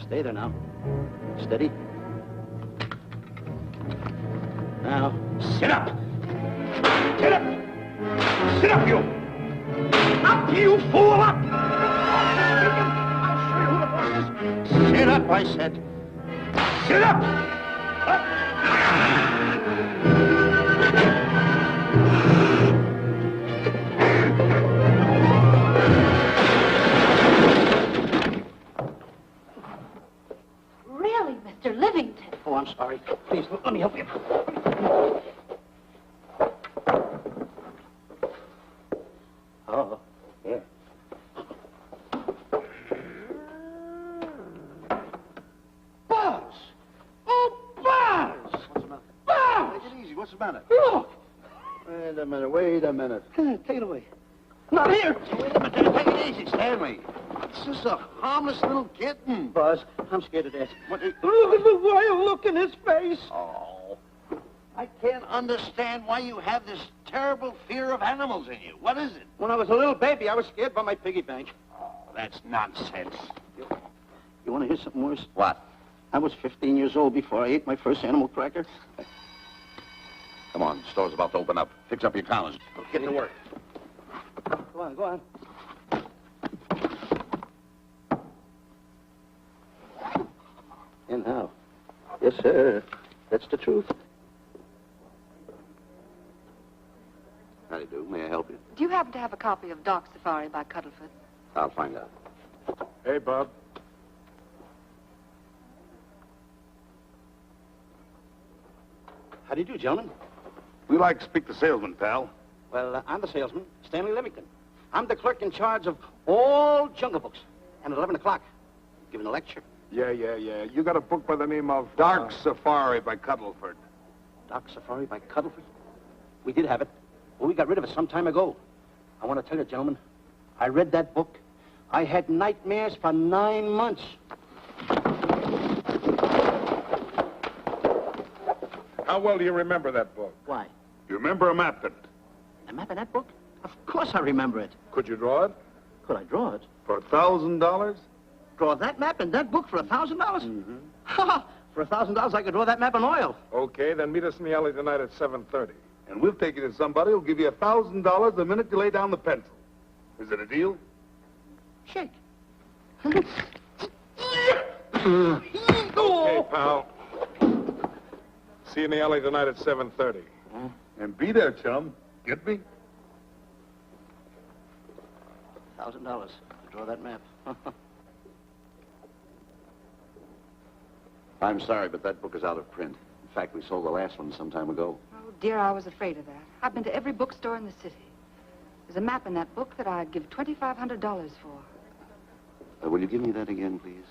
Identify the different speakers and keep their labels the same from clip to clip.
Speaker 1: Stay there now. Steady. Now, sit up. Sit up. Sit up, you. Up, you fool, up. I'll show you who the boss is. Sit up, I said. Sit up. Up.
Speaker 2: Really, Mr. Livington?
Speaker 1: Oh, I'm sorry. Please, let me help you. Oh, here. Buzz! Oh, Buzz! What's the matter? Buzz!
Speaker 3: Take it easy. What's the matter?
Speaker 1: Look!
Speaker 3: Wait a minute.
Speaker 1: Take it away. Not here!
Speaker 3: Wait a minute. Take it easy, Stanley. This is a harmless little kitten.
Speaker 1: Buzz, I'm scared to death.
Speaker 3: What?
Speaker 1: Look at the wild look in his face.
Speaker 3: Oh. I can't understand why you have this terrible fear of animals in you. What is it?
Speaker 1: When I was a little baby, I was scared by my piggy bank.
Speaker 3: Oh, that's nonsense.
Speaker 1: You want to hear something worse?
Speaker 3: What?
Speaker 1: I was 15 years old before I ate my first animal cracker.
Speaker 3: Come on, the store's about to open up. Fix up your counters. Get to work.
Speaker 1: Go on, go on. And how? Yes, sir. That's the truth.
Speaker 3: How do you do? May I help you?
Speaker 2: Do you happen to have a copy of Dark Safari by Cuddlefoot?
Speaker 3: I'll find out.
Speaker 4: Hey, Bob.
Speaker 1: How do you do, gentlemen?
Speaker 4: We like to speak to salesman, pal.
Speaker 1: Well, I'm the salesman, Stanley Livington. I'm the clerk in charge of all Jungle Books. And at 11 o'clock, giving a lecture.
Speaker 4: Yeah. You got a book by the name of Dark Safari by Cuddleford.
Speaker 1: Dark Safari by Cuddleford? We did have it. Well, we got rid of it some time ago. I want to tell you, gentlemen, I read that book. I had nightmares for 9 months.
Speaker 4: How well do you remember that book?
Speaker 1: Why?
Speaker 4: You remember a map in it?
Speaker 1: A map in that book? Of course I remember it.
Speaker 4: Could you draw it?
Speaker 1: Could I draw it?
Speaker 4: For $1,000?
Speaker 1: Draw that map in that book for $1,000? Mm-hmm. Ha! For $1,000, I could draw that map in oil.
Speaker 4: Okay, then meet us in the alley tonight at 7:30. And we'll take you to somebody who'll give you $1,000 the minute you lay down the pencil. Is it a deal?
Speaker 1: Shake.
Speaker 4: Okay, pal. See you in the alley tonight at 7:30. And be there, chum. Get me?
Speaker 1: $1,000 to draw that map.
Speaker 3: I'm sorry, but that book is out of print. In fact, we sold the last one some time ago.
Speaker 2: Oh, dear, I was afraid of that. I've been to every bookstore in the city. There's a map in that book that I'd give $2,500 for.
Speaker 3: Will you give me that again, please?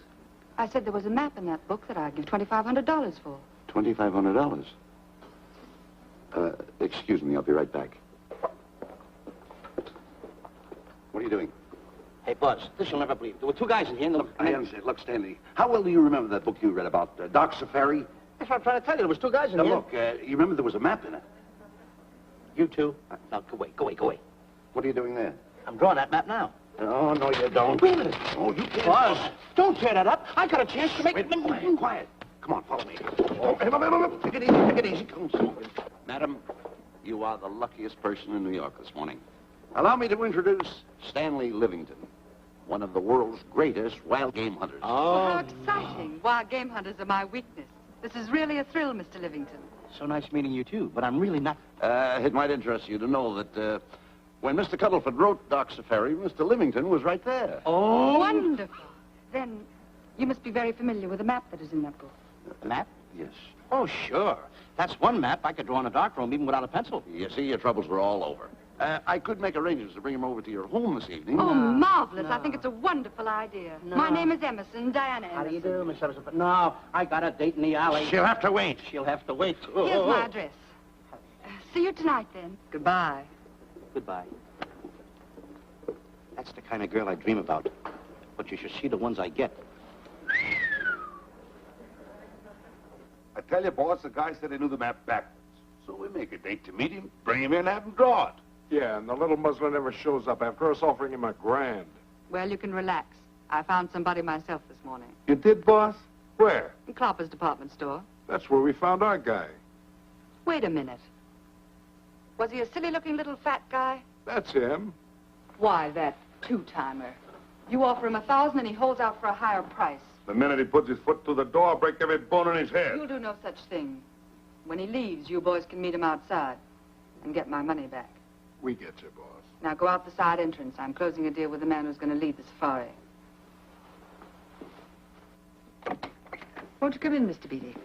Speaker 2: I said there was a map in that book that I'd give $2,500 for.
Speaker 3: $2,500. Excuse me, I'll be right back. What are you doing?
Speaker 1: Hey, Buzz, this you'll never believe. There were two guys in here.
Speaker 3: I understand. Look, Stanley, how well do you remember that book you read about Dark Safari?
Speaker 1: That's what I'm trying to tell you. There was two guys in
Speaker 3: Now,
Speaker 1: here.
Speaker 3: look, you remember there was a map in it?
Speaker 1: You two. Now, go away.
Speaker 3: What are you doing there?
Speaker 1: I'm drawing that map now.
Speaker 3: Oh, no, you don't.
Speaker 1: Wait a minute.
Speaker 3: Oh, you can't.
Speaker 1: Buzz, don't tear that up. I got a chance to make...
Speaker 3: Wait, quiet. Come on, follow me. Oh, take it easy. Come on. Madam, you are the luckiest person in New York this morning. Allow me to introduce Stanley Livington, one of the world's greatest wild game hunters.
Speaker 2: Oh, how exciting. Wild game hunters are my weakness. This is really a thrill, Mr. Livington.
Speaker 1: So nice meeting you, too, but I'm really not...
Speaker 3: It might interest you to know that when Mr. Cuddleford wrote Dark Safari, Mr. Livington was right there.
Speaker 1: Oh!
Speaker 2: Wonderful. Then you must be very familiar with the map that is in that book.
Speaker 1: Map?
Speaker 3: Yes.
Speaker 1: Oh, sure. That's one map I could draw in a darkroom even without a pencil.
Speaker 3: You see, your troubles were all over. I could make arrangements to bring him over to your home this evening.
Speaker 2: Oh, marvelous.
Speaker 1: No.
Speaker 2: I think it's a wonderful idea.
Speaker 1: No.
Speaker 2: My name is Emerson, Diana Emerson.
Speaker 1: How do you do, Miss Emerson? But no, I got a date in the alley.
Speaker 3: She'll have to wait.
Speaker 1: She'll have to wait.
Speaker 2: Here's my address. See you tonight, then. Goodbye.
Speaker 1: Goodbye. That's the kind of girl I dream about. But you should see the ones I get.
Speaker 4: I tell you, boss, the guy said he knew the map backwards. So we make a date to meet him, bring him in, have him draw it. Yeah, and the little muzzler never shows up after us offering him $1,000.
Speaker 2: Well, you can relax. I found somebody myself this morning.
Speaker 4: You did, boss? Where?
Speaker 2: In Clopper's department store.
Speaker 4: That's where we found our guy.
Speaker 2: Wait a minute. Was he a silly-looking little fat guy?
Speaker 4: That's him.
Speaker 2: Why, that two-timer. You offer him $1,000 and he holds out for a higher price.
Speaker 4: The minute he puts his foot through the door, I'll break every bone in his head.
Speaker 2: You'll do no such thing. When he leaves, you boys can meet him outside and get my money back.
Speaker 4: We get you, boss.
Speaker 2: Now go out the side entrance. I'm closing a deal with the man who's going to lead the safari. Won't you come in, Mr. Beatty?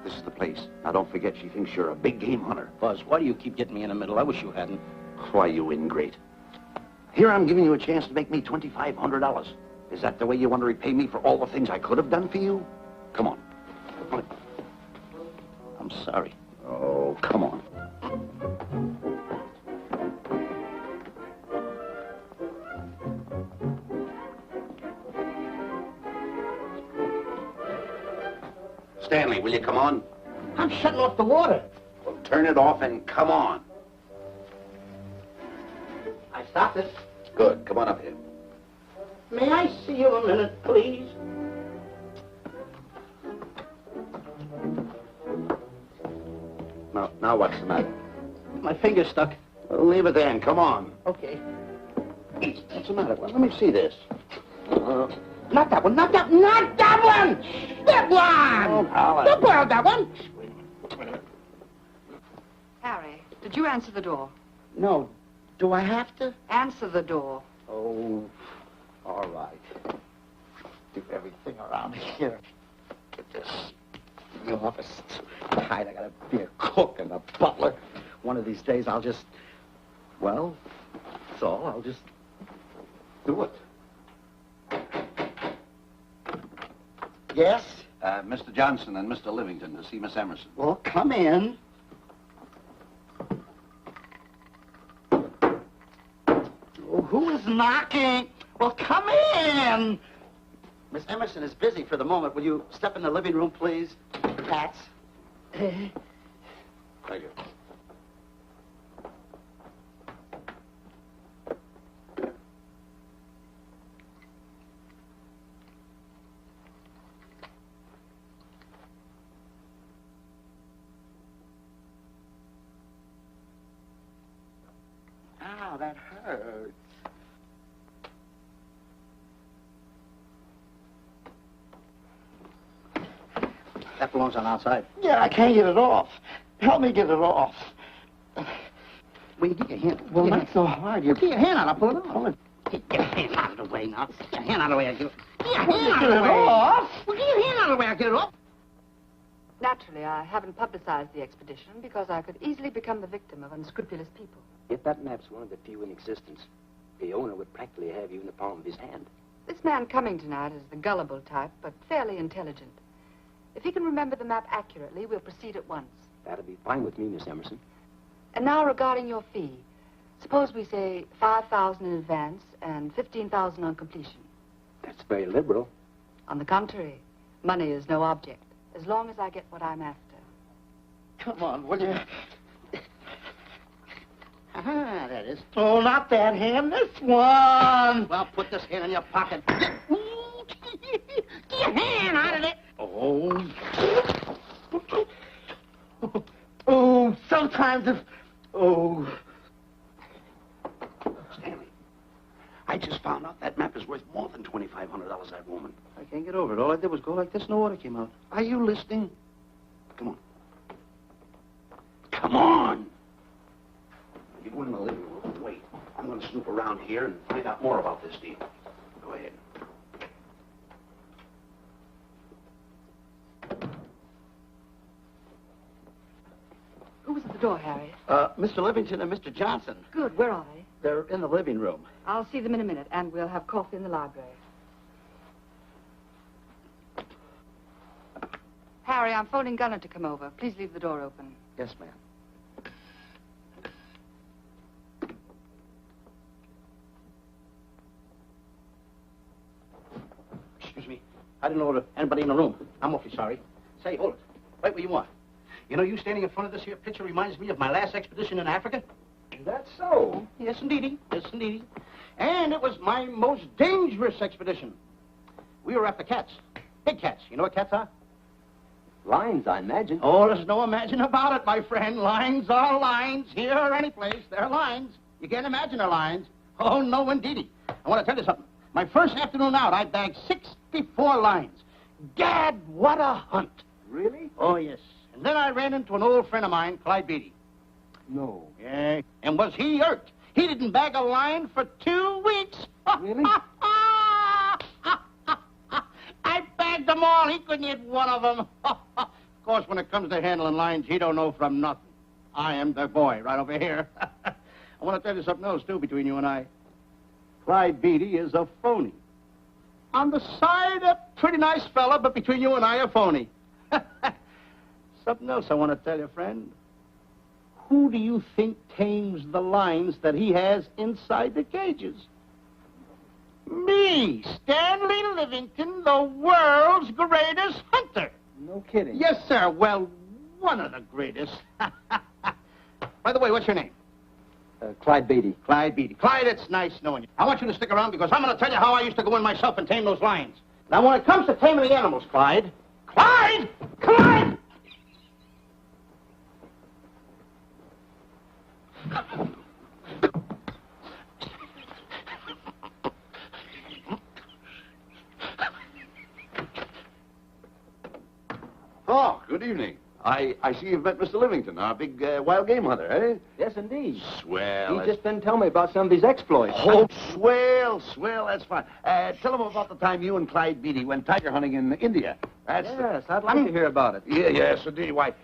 Speaker 3: This is the place. Now, don't forget, she thinks you're a big game hunter.
Speaker 1: Buzz, why do you keep getting me in the middle? I wish you hadn't.
Speaker 3: Why, you ingrate. Here I'm giving you a chance to make me $2,500. Is that the way you want to repay me for all the things I could have done for you? Come on.
Speaker 1: I'm sorry.
Speaker 3: Oh, come on. Stanley, will you come on?
Speaker 1: I'm shutting off the water.
Speaker 3: Well, turn it off and come on.
Speaker 1: I stopped it.
Speaker 3: Good. Come on up here.
Speaker 1: May I see you a minute, please?
Speaker 3: Now what's the matter?
Speaker 1: My finger's stuck.
Speaker 3: Well, leave it then. Come on.
Speaker 1: Okay.
Speaker 3: What's the matter? Well, let me see this.
Speaker 1: Not that one, not that one! That one!
Speaker 3: Oh, Alan.
Speaker 1: Don't borrow that one!
Speaker 2: Harry, did you answer the door?
Speaker 1: No. Do I have to?
Speaker 2: Answer the door.
Speaker 1: Oh, all right. Do everything around here. Get this. The office is tight. I gotta be a cook and a butler. One of these days I'll just, well, that's all. I'll just do it. Yes?
Speaker 3: Mr. Johnson and Mr. Livington to see Miss Emerson.
Speaker 1: Well, come in. Oh, who is knocking? Well, come in. Miss Emerson is busy for the moment. Will you step in the living room, please? Pats.
Speaker 3: Thank you.
Speaker 1: Ow, that hurts. That belongs on outside. Yeah, I can't get it off. Help me get it off. Well, you get your hand. Well, not so hard. You get your hand out. I'll pull it off. Get your hand out of the way now. Get your hand out of the way. I'll get it. Get your hand out of the way. Off. Well, get your hand out of the way. I'll get it off.
Speaker 2: Naturally, I haven't publicized the expedition because I could easily become the victim of unscrupulous people.
Speaker 5: If that map's one of the few in existence, the owner would practically have you in the palm of his hand.
Speaker 2: This man coming tonight is the gullible type, but fairly intelligent. If he can remember the map accurately, we'll proceed at once.
Speaker 5: That'll be fine with me, Miss Emerson.
Speaker 2: And now regarding your fee. Suppose we say $5,000 in advance and $15,000 on completion.
Speaker 5: That's very liberal.
Speaker 2: On the contrary, money is no object, as long as I get what I'm after.
Speaker 1: Come on, will you? Ah, that is. Oh, not that hand, this one. Well, put this hand in your pocket. Get your hand out of it. Oh. Oh, sometimes if... Oh.
Speaker 3: Stanley, I just found out that map is worth more than $2,500, that woman.
Speaker 1: I can't get over it. All I did was go like this and the water came out.
Speaker 3: Are you listening? Come on. Come on. You go in the living room and wait. I'm going to snoop around here and find out more about this deal. Go ahead.
Speaker 2: Who was at the door, Harry?
Speaker 1: Mr. Livington and Mr. Johnson.
Speaker 2: Good, where are they?
Speaker 1: They're in the living room.
Speaker 2: I'll see them in a minute, and we'll have coffee in the library. Harry, I'm phoning Gunner to come over. Please leave the door open.
Speaker 1: Yes, ma'am. Excuse me. I didn't know there was anybody in the room. I'm awfully sorry. Say, hold it. Right where you are.
Speaker 6: You know, you standing in front of this here picture reminds me of my last expedition in Africa.
Speaker 5: Is that so?
Speaker 6: Yes, indeedy. Yes, indeedy. And it was my most dangerous expedition. We were after cats. Big cats. You know what cats are?
Speaker 5: Lions, I imagine.
Speaker 6: Oh, there's no imagine about it, my friend. Lions are lions. Here or any place, they're lions. You can't imagine they're lions. Oh, no, indeedy. I want to tell you something. My first afternoon out, I bagged 64 lions. Gad, what a hunt.
Speaker 5: Really?
Speaker 6: Oh, yes. And then I ran into an old friend of mine, Clyde Beatty.
Speaker 5: No.
Speaker 6: Yeah. And was he irked? He didn't bag a lion for 2 weeks.
Speaker 5: Really?
Speaker 6: I bagged them all. He couldn't hit one of them. Of course, when it comes to handling lions, he don't know from nothing. I am the boy right over here. I want to tell you something else, too, between you and I. Clyde Beatty is a phony. On the side, a pretty nice fella, but between you and I, a phony. Something else I want to tell you, friend. Who do you think tames the lions that he has inside the cages? Me, Stanley Livington, the world's greatest hunter.
Speaker 5: No kidding.
Speaker 6: Yes, sir. Well, one of the greatest. By the way, what's your name?
Speaker 5: Clyde Beatty.
Speaker 6: Clyde Beatty. Clyde, it's nice knowing you. I want you to stick around because I'm going to tell you how I used to go in myself and tame those lions. Now, when it comes to taming the animals, Clyde... Clyde! Clyde!
Speaker 3: Oh, good evening. I see you've met Mr. Livington, our big wild game hunter, eh?
Speaker 5: Yes, indeed.
Speaker 3: Swell.
Speaker 5: He's just been telling me about some of his exploits.
Speaker 3: Oh, swell, that's fine. Tell him about the time you and Clyde Beatty went tiger hunting in India.
Speaker 5: Yes, I'd like to hear about it.
Speaker 3: Yes, indeed. Why,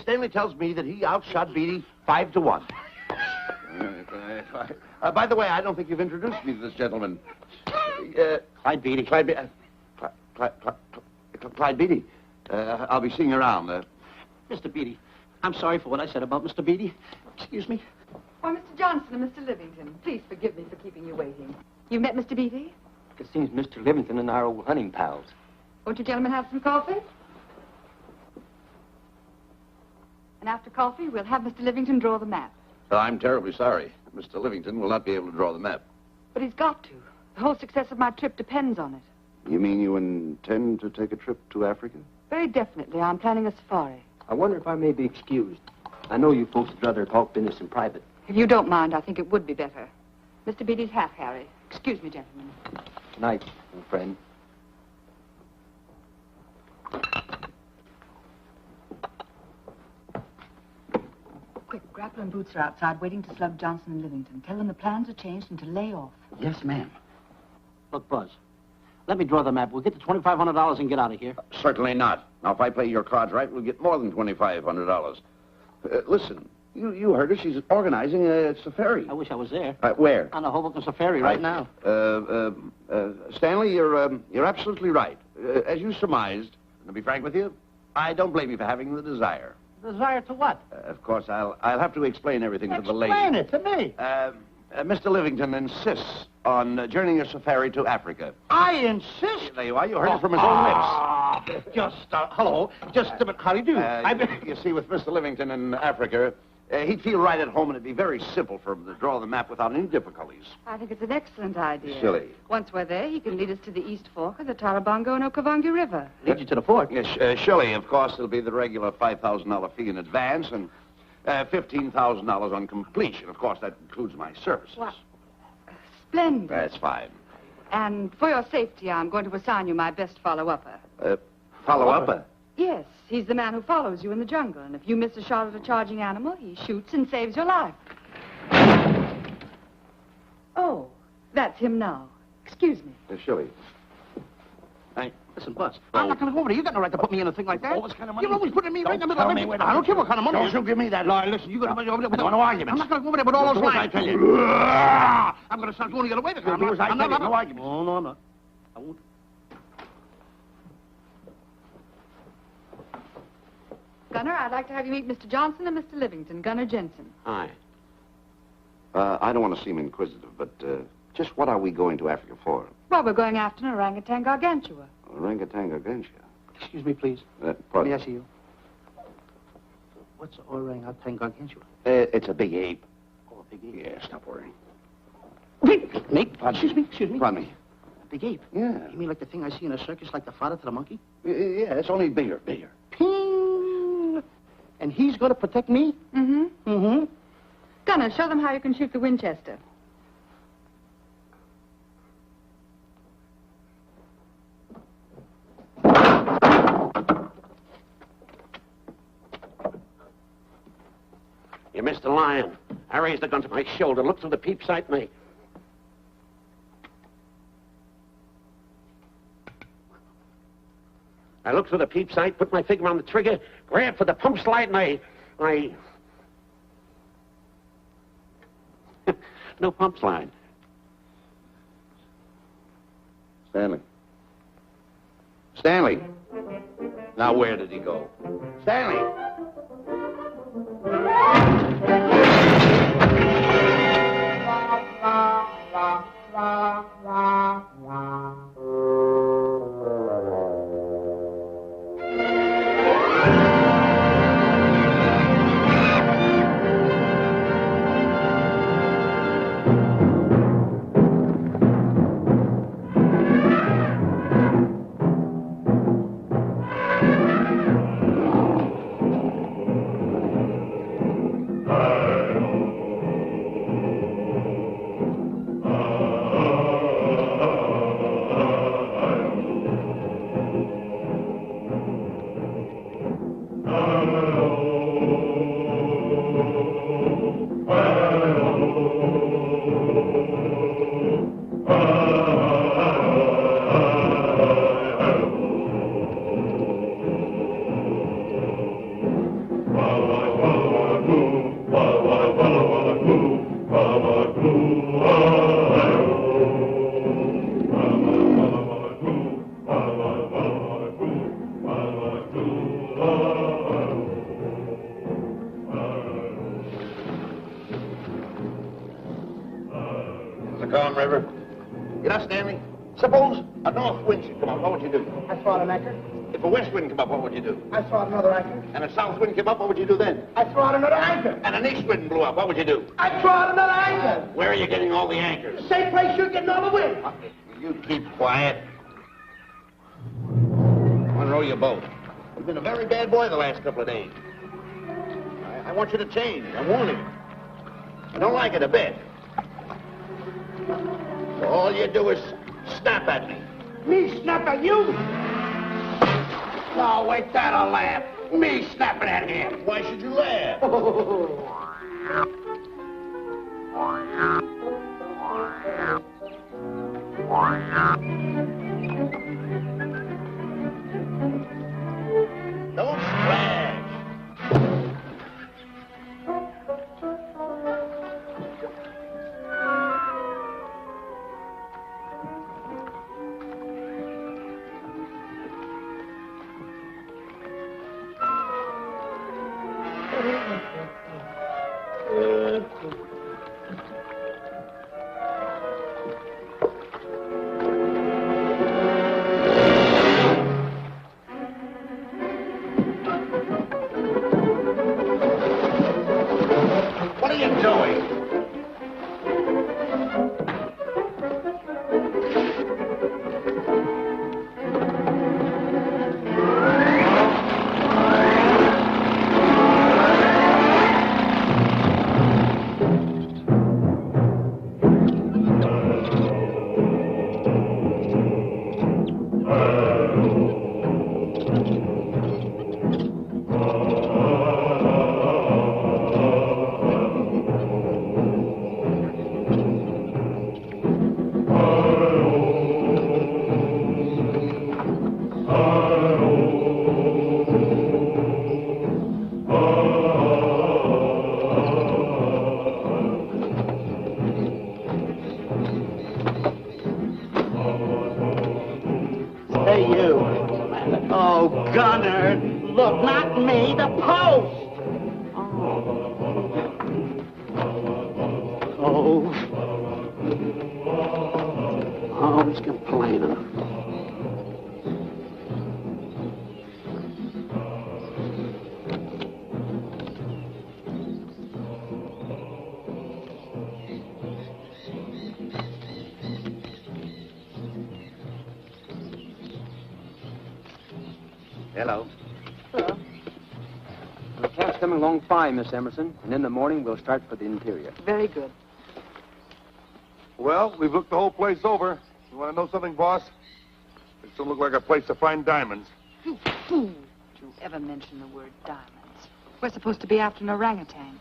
Speaker 3: Stanley tells me that he outshot Beatty 5-1. By the way, I don't think you've introduced me to this gentleman.
Speaker 6: Clyde Beatty.
Speaker 3: Clyde Beatty. I'll be seeing you around.
Speaker 6: Mr. Beatty, I'm sorry for what I said about Mr. Beatty. Excuse me.
Speaker 2: Why, Mr. Johnson and Mr. Livington, please forgive me for keeping you waiting. You met Mr. Beatty?
Speaker 5: It seems Mr. Livington and I are old hunting pals.
Speaker 2: Won't you gentlemen have some coffee? And after coffee, we'll have Mr. Livington draw the map.
Speaker 3: I'm terribly sorry. Mr. Livington will not be able to draw the map.
Speaker 2: But he's got to. The whole success of my trip depends on it.
Speaker 3: You mean you intend to take a trip to Africa?
Speaker 2: Very definitely. I'm planning a safari.
Speaker 5: I wonder if I may be excused. I know you folks would rather talk business in private.
Speaker 2: If you don't mind, I think it would be better. Mr. Beatty's half Harry. Excuse me, gentlemen.
Speaker 5: Night, old friend.
Speaker 2: Quick, Grapple and Boots are outside waiting to slug Johnson and Livington. Tell them the plans are changed and to lay off.
Speaker 6: Yes, ma'am. Look, Buzz, let me draw the map. We'll get the $2,500 and get out of here.
Speaker 3: Certainly not. Now, if I play your cards right, we'll get more than $2,500. Listen, you heard her. She's organizing a safari.
Speaker 6: I wish I was there.
Speaker 3: Where?
Speaker 6: On the Hoboken Safari right now.
Speaker 3: Stanley, you're absolutely right. As you surmised, and to be frank with you, I don't blame you for having the desire.
Speaker 6: Desire to what?
Speaker 3: Of course, I'll have to explain everything to the lady.
Speaker 6: Explain it to me.
Speaker 3: Mr. Livington insists on journeying a safari to Africa.
Speaker 6: I insist.
Speaker 3: There you are. You heard it from his own lips.
Speaker 6: Hello. Just a minute. How do you do?
Speaker 3: You see, with Mr. Livington in Africa, he'd feel right at home, and it'd be very simple for him to draw the map without any difficulties.
Speaker 2: I think it's an excellent idea.
Speaker 3: Silly.
Speaker 2: Once we're there, he can lead us to the East Fork of the Tarabongo and Okavango River.
Speaker 6: Lead you to the fort.
Speaker 3: Yes, surely, of course, there'll be the regular $5,000 fee in advance and $15,000 on completion. Of course, that includes my services.
Speaker 2: What? Splendid.
Speaker 3: That's fine.
Speaker 2: And for your safety, I'm going to assign you my best follow-upper.
Speaker 3: Follow-up?
Speaker 2: Yes, he's the man who follows you in the jungle. And if you miss a shot at a charging animal, he shoots and saves your life. Oh, that's him now. Excuse me.
Speaker 3: Surely.
Speaker 6: Hey, listen, Buzz. I'm not going to go over there. You got no right to put me in a thing like that.
Speaker 3: Oh, what kind of money?
Speaker 6: You're always putting me right in the middle
Speaker 3: tell
Speaker 6: of
Speaker 3: me
Speaker 6: it.
Speaker 3: what
Speaker 6: I don't care what kind of money.
Speaker 3: Don't you give me that.
Speaker 6: No, listen, you got to over there with
Speaker 3: no arguments.
Speaker 6: I'm not going to go over there with all those
Speaker 3: Do as
Speaker 6: lines.
Speaker 3: I tell you.
Speaker 6: I'm going to start going the other way.
Speaker 3: Do as I tell you. No arguments.
Speaker 6: No, I'm not. I won't.
Speaker 2: Gunner, I'd like to have you meet Mr. Johnson and Mr. Livington, Gunner Jensen.
Speaker 3: Hi. I don't want to seem inquisitive, but just what are we going to Africa for?
Speaker 2: Well, we're going after an orangutan gargantua.
Speaker 3: Orangutan gargantua.
Speaker 6: Excuse me, please.
Speaker 3: Pardon?
Speaker 6: May I see you? What's the orangutan against you?
Speaker 3: It's a big ape.
Speaker 6: Oh, a big ape.
Speaker 3: Yeah, stop worrying.
Speaker 6: Me? Excuse me.
Speaker 3: Pardon me.
Speaker 6: A big ape?
Speaker 3: Yeah.
Speaker 6: You mean like the thing I see in a circus, like the father to the monkey?
Speaker 3: Yeah, it's only bigger.
Speaker 6: Ping! And he's going to protect me?
Speaker 2: Mm-hmm.
Speaker 6: Mm-hmm.
Speaker 2: Gunner, show them how you can shoot the Winchester.
Speaker 5: You missed the lion. I raised the gun to my shoulder, looked through the peep sight, and I looked through the peep sight, put my finger on the trigger, grabbed for the pump slide, and I... No pump slide.
Speaker 3: Stanley. Stanley. Now, where did he go? Stanley! Calm River. You know, Stanley, suppose a north wind should come up, what would you do?
Speaker 6: I throw out an anchor.
Speaker 3: If a west wind come up, what would you do?
Speaker 6: I throw out another anchor.
Speaker 3: And a south wind came up, what would you do then?
Speaker 6: I throw out another anchor.
Speaker 3: And an east wind blew up, what would you do?
Speaker 6: I throw out another anchor.
Speaker 3: Where are you getting all the anchors?
Speaker 6: The same place you're getting all the wind.
Speaker 3: You keep quiet. I want to row your boat. You've been a very bad boy the last couple of days. I want you to change. I'm warning you. I don't like it a bit. So all you do is snap at me.
Speaker 6: Me snap at you?
Speaker 3: No, wait, that'll laugh. Me snapping at him. Why should you laugh? Don't splash. What are you doing?
Speaker 6: Hey, you. Oh, Gunner. Look, not me, the post. Oh, he's complaining.
Speaker 3: Hello.
Speaker 2: Hello.
Speaker 5: The camp's coming along fine, Miss Emerson. And in the morning, we'll start for the interior.
Speaker 2: Very good.
Speaker 4: Well, we've looked the whole place over. You want to know something, boss? It still look like a place to find diamonds.
Speaker 2: You fool to ever mention the word diamonds. We're supposed to be after an orangutan.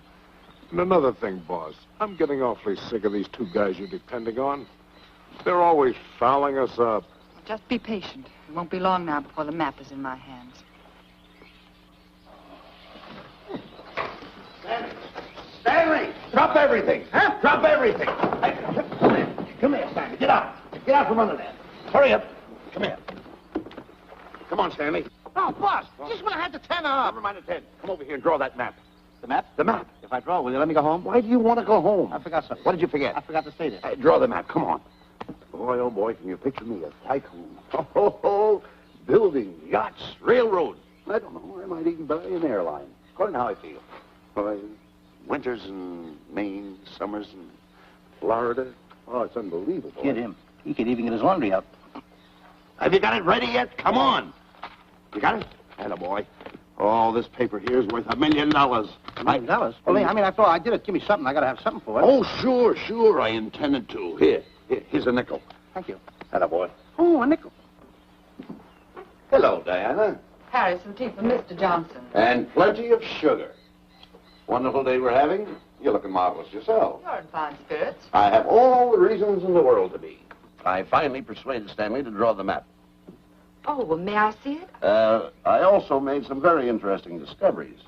Speaker 7: And another thing, boss. I'm getting awfully sick of these two guys you're depending on. They're always fouling us up.
Speaker 2: Just be patient. It won't be long now before the map is in my hands.
Speaker 3: Stanley! Drop everything! Huh? Drop everything! Hey, come here, Stanley. Get out. Get out from under there. Hurry up. Come here. Come on, Stanley.
Speaker 6: Oh, boss, just when I had the 10 up.
Speaker 3: Never mind the 10. Come over here and draw that map.
Speaker 6: The map?
Speaker 3: The map.
Speaker 6: If I draw, will you let me go home?
Speaker 3: Why do you want to go home?
Speaker 6: I forgot something.
Speaker 3: What did you forget?
Speaker 6: I forgot to say this.
Speaker 3: Draw the map. Come on. Boy, oh, boy, can you picture me a tycoon? Oh, building yachts, railroads. I don't know. I might even buy an airline, according to how I feel. Why, winters in Maine, summers in Florida. Oh, it's unbelievable.
Speaker 6: Get him. He could even get his laundry out.
Speaker 3: Have you got it ready yet? Come on. You got it? Attaboy. Oh, this paper here is worth $1 million.
Speaker 6: $1 million? Well, I mean, after all, I did it. Give me something. I got to have something for it.
Speaker 3: Oh, sure. I intended to. Here's a nickel.
Speaker 6: Thank you.
Speaker 3: Attaboy.
Speaker 6: Oh, a nickel.
Speaker 3: Hello, Diana.
Speaker 2: Harry, some tea for Mr. Johnson.
Speaker 3: And plenty of sugar. Wonderful day we're having. You're looking marvelous yourself.
Speaker 2: You're in fine spirits.
Speaker 3: I have all the reasons in the world to be. I finally persuaded Stanley to draw the map.
Speaker 2: Oh, well, may I see it?
Speaker 3: I also made some very interesting discoveries.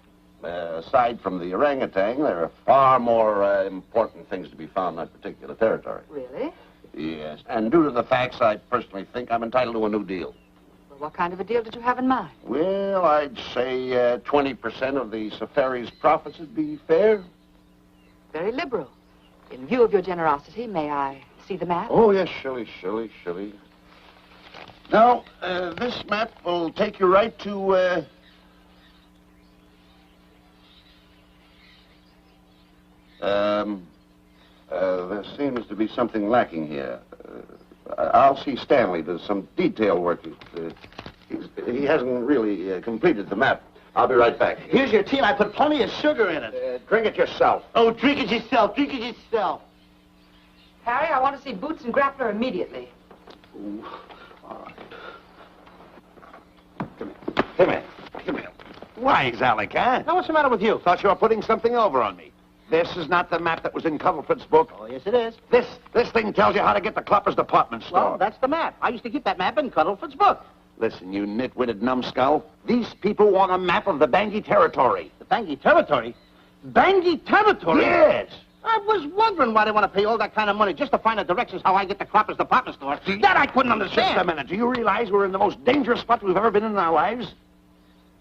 Speaker 3: Aside from the orangutan, there are far more important things to be found in that particular territory.
Speaker 2: Really?
Speaker 3: Yes. And due to the facts, I personally think I'm entitled to a new deal.
Speaker 2: Well, what kind of a deal did you have in mind?
Speaker 3: Well, I'd say 20% of the safari's profits would be fair.
Speaker 2: Very liberal. In view of your generosity, may I see the map?
Speaker 3: Oh, yes, Shirley. Now, this map will take you right to, there seems to be something lacking here. I'll see Stanley does some detail work. He hasn't really completed the map. I'll be right back.
Speaker 6: Here's your tea, and I put plenty of sugar in it.
Speaker 3: Drink it yourself.
Speaker 6: Oh, drink it yourself. Drink it yourself.
Speaker 2: Harry, I want to see Boots and Grappler immediately.
Speaker 3: Ooh. All right. Come here. Wise, Alec, huh?
Speaker 6: Now, what's the matter with you?
Speaker 3: Thought you were putting something over on me. This is not the map that was in Cuddlefoot's book.
Speaker 6: Oh, yes, it is.
Speaker 3: This thing tells you how to get to Clopper's department store.
Speaker 6: Well, that's the map. I used to keep that map in Cuddlefoot's book.
Speaker 3: Listen, you nitwitted numbskull. These people want a map of the Bangui territory.
Speaker 6: The Bangui territory? Bangui territory?
Speaker 3: Yes.
Speaker 6: I was wondering why they want to pay all that kind of money just to find the directions how I get to Clopper's department store. That I couldn't understand.
Speaker 3: Just a minute. Do you realize we're in the most dangerous spot we've ever been in our lives?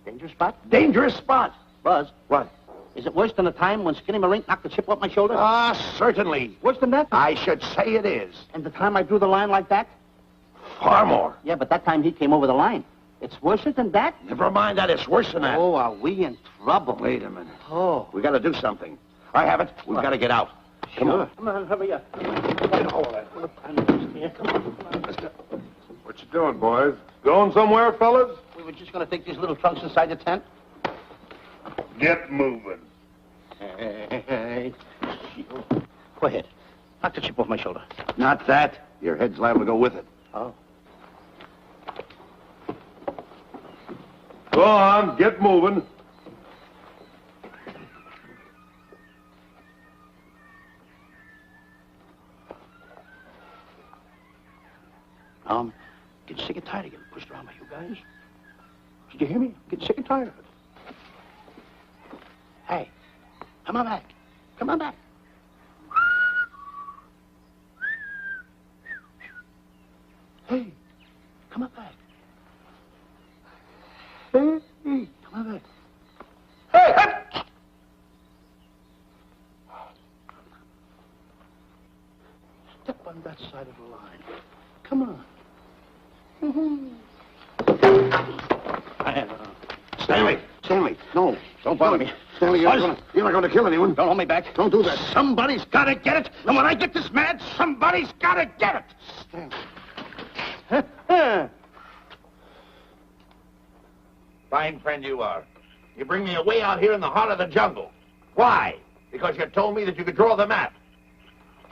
Speaker 6: Dangerous spot?
Speaker 3: Dangerous spot.
Speaker 6: Buzz.
Speaker 3: What?
Speaker 6: Is it worse than the time when Skinny Marink knocked the chip off my shoulder?
Speaker 3: Certainly.
Speaker 6: Worse than that?
Speaker 3: I should say it is.
Speaker 6: And the time I drew the line like that?
Speaker 3: Far more.
Speaker 6: Yeah, but that time he came over the line. It's worse than that?
Speaker 3: Never mind that. It's worse than that.
Speaker 6: Oh, are we in trouble?
Speaker 3: Wait a minute.
Speaker 6: Oh.
Speaker 3: We got to do something. I have it. We've got to get out. Come on.
Speaker 6: Come on, hurry up.
Speaker 3: Get hold of that.
Speaker 6: Come on.
Speaker 3: Let's go.
Speaker 7: What you doing, boys? Going somewhere, fellas?
Speaker 6: We were just going to take these little trunks inside the tent.
Speaker 4: Get moving.
Speaker 6: Hey. Go ahead. Knock the chip off my shoulder.
Speaker 3: Not that. Your head's liable to go with it.
Speaker 6: Oh.
Speaker 4: Go on, get moving.
Speaker 6: Getting sick and tired of getting pushed around by you guys. Did you hear me? Getting sick and tired of it. Hey, come on back. Come on back. Hey, come on back. Hey, come on back. Hey, hey! Step on that side of the line. Come on.
Speaker 3: Stanley, no. Don't bother me. Stanley, you're not going to kill anyone.
Speaker 6: Don't hold me back.
Speaker 3: Don't do that.
Speaker 6: Somebody's got to get it. And when I get this mad, somebody's got to get it.
Speaker 3: Stanley. Fine friend you are. You bring me away out here in the heart of the jungle. Why? Because you told me that you could draw the map.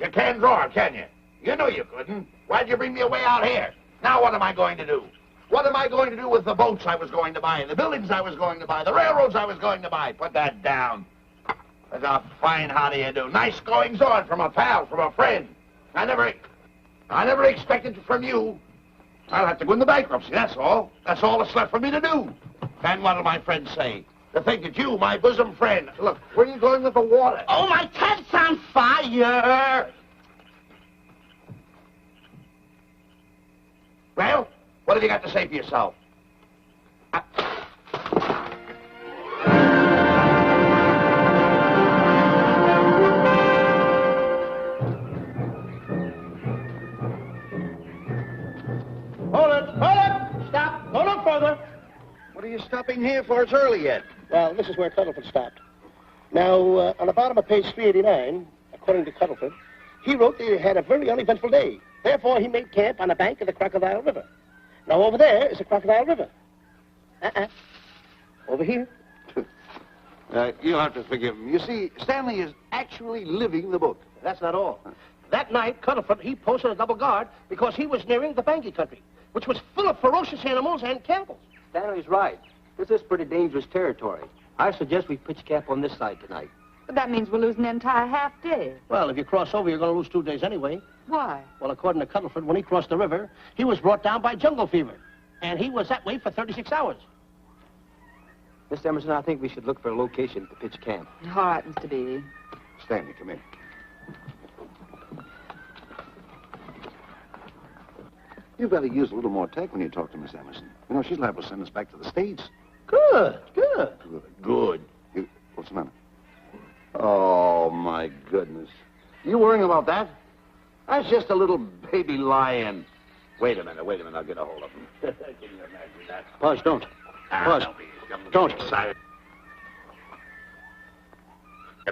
Speaker 3: You can't draw, can you? You know you couldn't. Why'd you bring me away out here? Now what am I going to do? What am I going to do with the boats I was going to buy, the buildings I was going to buy, the railroads I was going to buy? Put that down. That's a fine how do you do. Nice goings on from a pal, from a friend. I never expected it from you. I'll have to go into bankruptcy, that's all. That's all that's left for me to do. And what'll my friends say? To think that you, my bosom friend... Look, where are you going with the water?
Speaker 6: Oh, my tent's on fire!
Speaker 3: Well, what have you got to say for yourself?
Speaker 6: Hold it! Stop! Go no further!
Speaker 3: What are you stopping here for? It's early yet.
Speaker 6: Well, this is where Cuddlefoot stopped. Now, on the bottom of page 389, according to Cuddlefoot, he wrote that he had a very uneventful day. Therefore, he made camp on the bank of the Crocodile River. Now, over there is the Crocodile River. Over here.
Speaker 3: You'll have to forgive him. You see, Stanley is actually living the book.
Speaker 6: That's not all. That night, Cuddlefoot, he posted a double guard because he was nearing the Bangi country, which was full of ferocious animals and cannibals.
Speaker 5: Stanley's right. This is pretty dangerous territory. I suggest we pitch camp on this side tonight.
Speaker 2: But that means we're losing an entire half day.
Speaker 6: Well, if you cross over, you're going to lose 2 days anyway.
Speaker 2: Why?
Speaker 6: Well, according to Cuddlefoot, when he crossed the river, he was brought down by jungle fever. And he was that way for 36 hours.
Speaker 5: Mr. Emerson, I think we should look for a location to pitch camp.
Speaker 2: All right, Mr. Beebe.
Speaker 3: Stanley, come here. You better use a little more tact when you talk to Miss Emerson. You know, she's liable to send us back to the States.
Speaker 6: Good.
Speaker 3: Good. What's the matter? Oh, my goodness. You worrying about that? That's just a little baby lion. Wait a minute, I'll get a hold of him. Can you imagine that?
Speaker 6: Buzz, don't. Buzz, don't.
Speaker 3: Excited.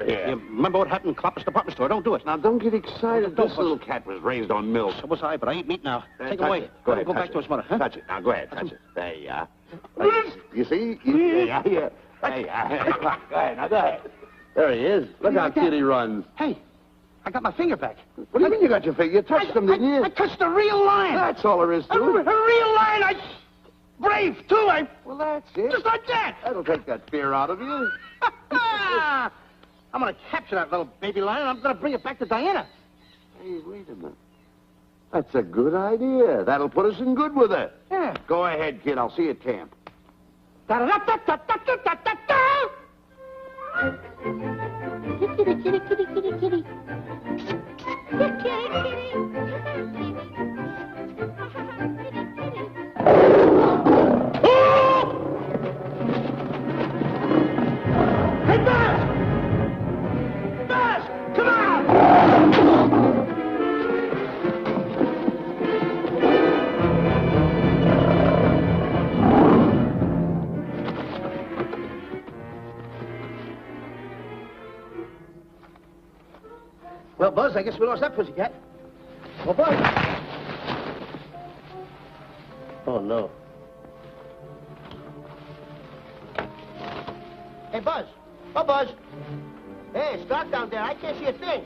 Speaker 3: Here.
Speaker 6: You remember what happened in Clopper's department store? Don't do it.
Speaker 3: Now, don't get excited.
Speaker 6: Don't,
Speaker 3: This little cat was raised on milk.
Speaker 6: So was I, but I ain't meat now. Take him
Speaker 3: Touch
Speaker 6: away.
Speaker 3: it. Go ahead,
Speaker 6: Go
Speaker 3: touch
Speaker 6: back
Speaker 3: it.
Speaker 6: to his mother, huh?
Speaker 3: Touch it. Now, go ahead, touch it. There you are. You see? Yeah. There you are. Come on, go ahead. Now, go ahead. There he is. Look how cute he runs.
Speaker 6: Hey, I got my finger back.
Speaker 3: What do you mean you got your finger? You touched him, didn't you?
Speaker 6: I touched a real lion.
Speaker 3: That's all there is
Speaker 6: A
Speaker 3: to it.
Speaker 6: real lion. Brave, too.
Speaker 3: Well, that's it.
Speaker 6: Just like that.
Speaker 3: That'll take that fear out of you.
Speaker 6: I'm going to capture that little baby lion. I'm going to bring it back to Diana.
Speaker 3: Hey, wait a minute. That's a good idea. That'll put us in good with her.
Speaker 6: Yeah.
Speaker 3: Go ahead, kid. I'll see you at camp.
Speaker 6: Da-da-da-da-da-da-da-da-da. Kitty, kitty, kitty, kitty, kitty. Hey, Buzz! Buzz! Come on! Well, Buzz, I guess we lost that pussycat. Well, Buzz. Oh, no. Hey, Buzz. Oh, Buzz. Hey, it's dark down there. I can't see a thing.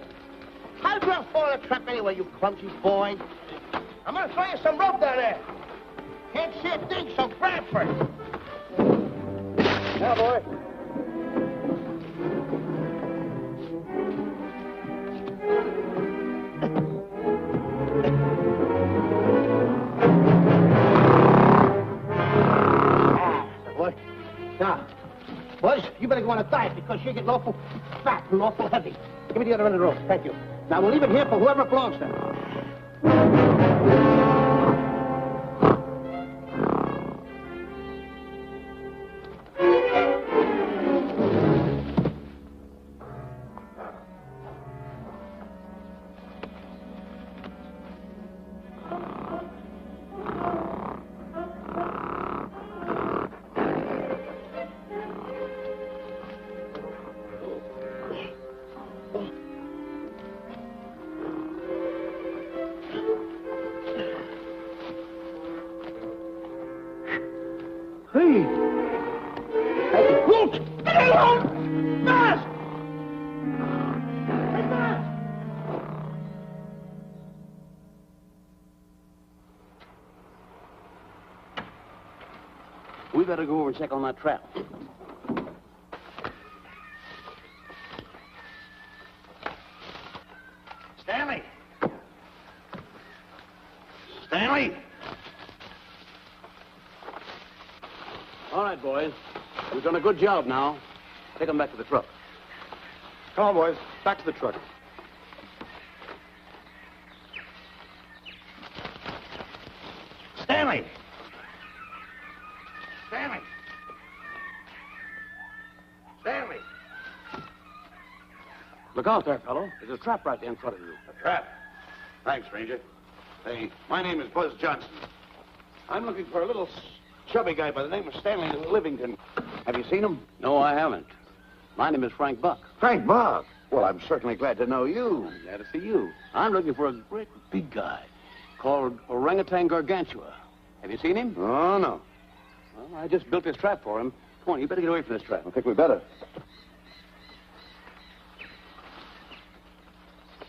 Speaker 6: How did you ever fall in a trap anyway, you clumsy boy? I'm going to throw you some rope down there. Can't see a thing, so grab for it. Now, boy. Boy. Now, Buzz, you better go on a diet because you're getting awful fat and awful heavy. Give me the other end of the rope. Thank you. Now, we'll leave it here for whoever it belongs to. we better go over and check on that trap. Stanley! Stanley! All right, boys. We've done a good job now. Take them back to the truck.
Speaker 5: Come on, boys. Back to the truck.
Speaker 6: Stanley! Stanley! Stanley! Look out there, fellow. There's a trap right there in front of you.
Speaker 3: A trap? Thanks, Ranger. Hey, my name is Buzz Johnson. I'm looking for a little chubby guy by the name of Stanley Livington. Have you seen him?
Speaker 6: No, I haven't. My name is Frank Buck.
Speaker 3: Frank Buck. Well, I'm certainly glad to know you.
Speaker 6: I'm glad to see you. I'm looking for a great big guy called Orangutan Gargantua. Have you seen him?
Speaker 3: Oh, no.
Speaker 6: Well, I just built this trap for him. Come on, you better get away from this trap.
Speaker 3: I think we better.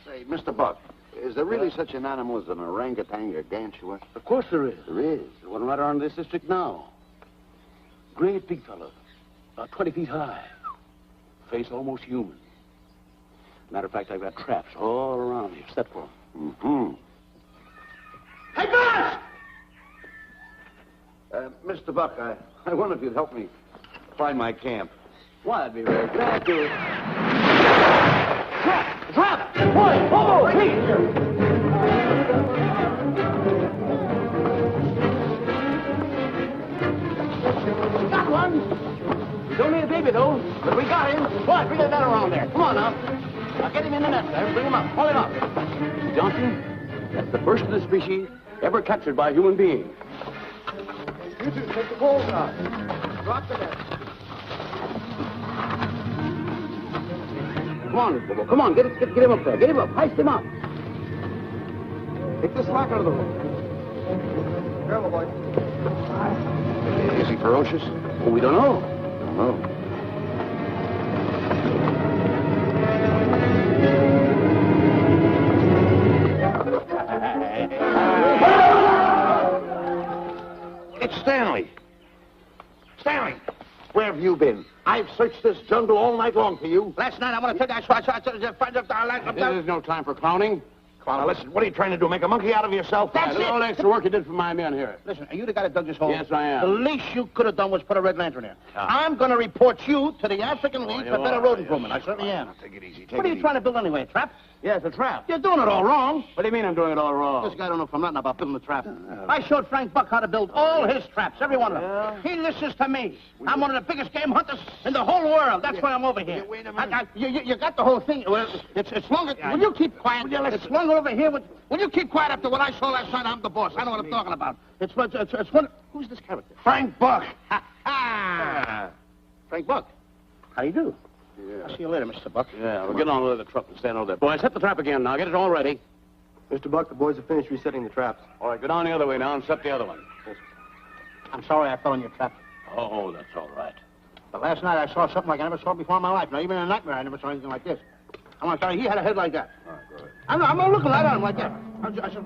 Speaker 3: Say, Mr. Buck, is there really such an animal as an orangutan gargantua?
Speaker 6: Of course there is.
Speaker 3: There is.
Speaker 6: There's one right around this district now. Great big fellow. About 20 feet high. Face almost human. Matter of fact, I've got traps all around here set for him.
Speaker 3: Mm-hmm.
Speaker 6: Hey, Buzz!
Speaker 3: Mr. Buck, I wonder if you'd help me find my camp.
Speaker 6: Why, I'd be very glad to. Trap! Trap! Boy! Oh, please! Got one! He's only a baby, though, but we got him. Boy, bring that around there. Come on now. Now get him in the net there. Bring him up. Haul him up. Johnson, that's the first of the species ever captured by a human being.
Speaker 5: You two take the poles out. Drop the net.
Speaker 6: Come on, Bobo. Come on. Get him up there. Get him up. Heist him up.
Speaker 5: Take the slack out of the hook. Careful, boy.
Speaker 3: Is he ferocious?
Speaker 6: Oh, we don't know.
Speaker 3: Don't know. It's Stanley. Stanley, where have you been? I've searched this jungle all night long for you.
Speaker 6: Last night, I want to tell you, There's no time for clowning.
Speaker 3: Now, listen, what are you trying to do? Make a monkey out of yourself?
Speaker 6: That's all the extra work you did for my men here. Listen, are you the guy that dug this hole? Yes, I am. The least you could have done was put a red lantern in. I'm going to report you to the African League for better road improvement. I certainly am.
Speaker 3: Take it easy.
Speaker 6: What are you trying to build anyway, a trap?
Speaker 5: Yes, a trap.
Speaker 6: You're doing it all wrong.
Speaker 5: What do you mean I'm doing it all wrong?
Speaker 6: This guy don't know from nothing about building a trap. I showed Frank Buck how to build all his traps, every one of them. He listens to me. I'm one of the biggest game hunters in the whole world. That's why I'm over here.
Speaker 3: Wait a minute.
Speaker 6: You got the whole thing. Well, it's longer. Will you keep quiet? It's longer over here. Will you keep quiet after what I saw last night? I'm the boss. I know what I'm talking about. It's one. Who's this character?
Speaker 3: Frank Buck.
Speaker 6: Ha ha! Frank Buck. How do you do?
Speaker 3: Yeah.
Speaker 6: I'll see you later, Mr. Buck.
Speaker 5: Yeah,
Speaker 6: We'll get on with the truck and stand over there. Boys, set the trap again now. Get it all ready.
Speaker 5: Mr. Buck, the boys have finished resetting the traps.
Speaker 6: All right, go down the other way now and set the other one. I'm sorry I fell in your trap. Oh, that's all right. But last night I saw something like I never saw before in my life. Now, even in a nightmare, I never saw anything like this. I'm sorry, he had a head like that.
Speaker 3: All right, go ahead.
Speaker 6: I'm not looking right at him like that. I said...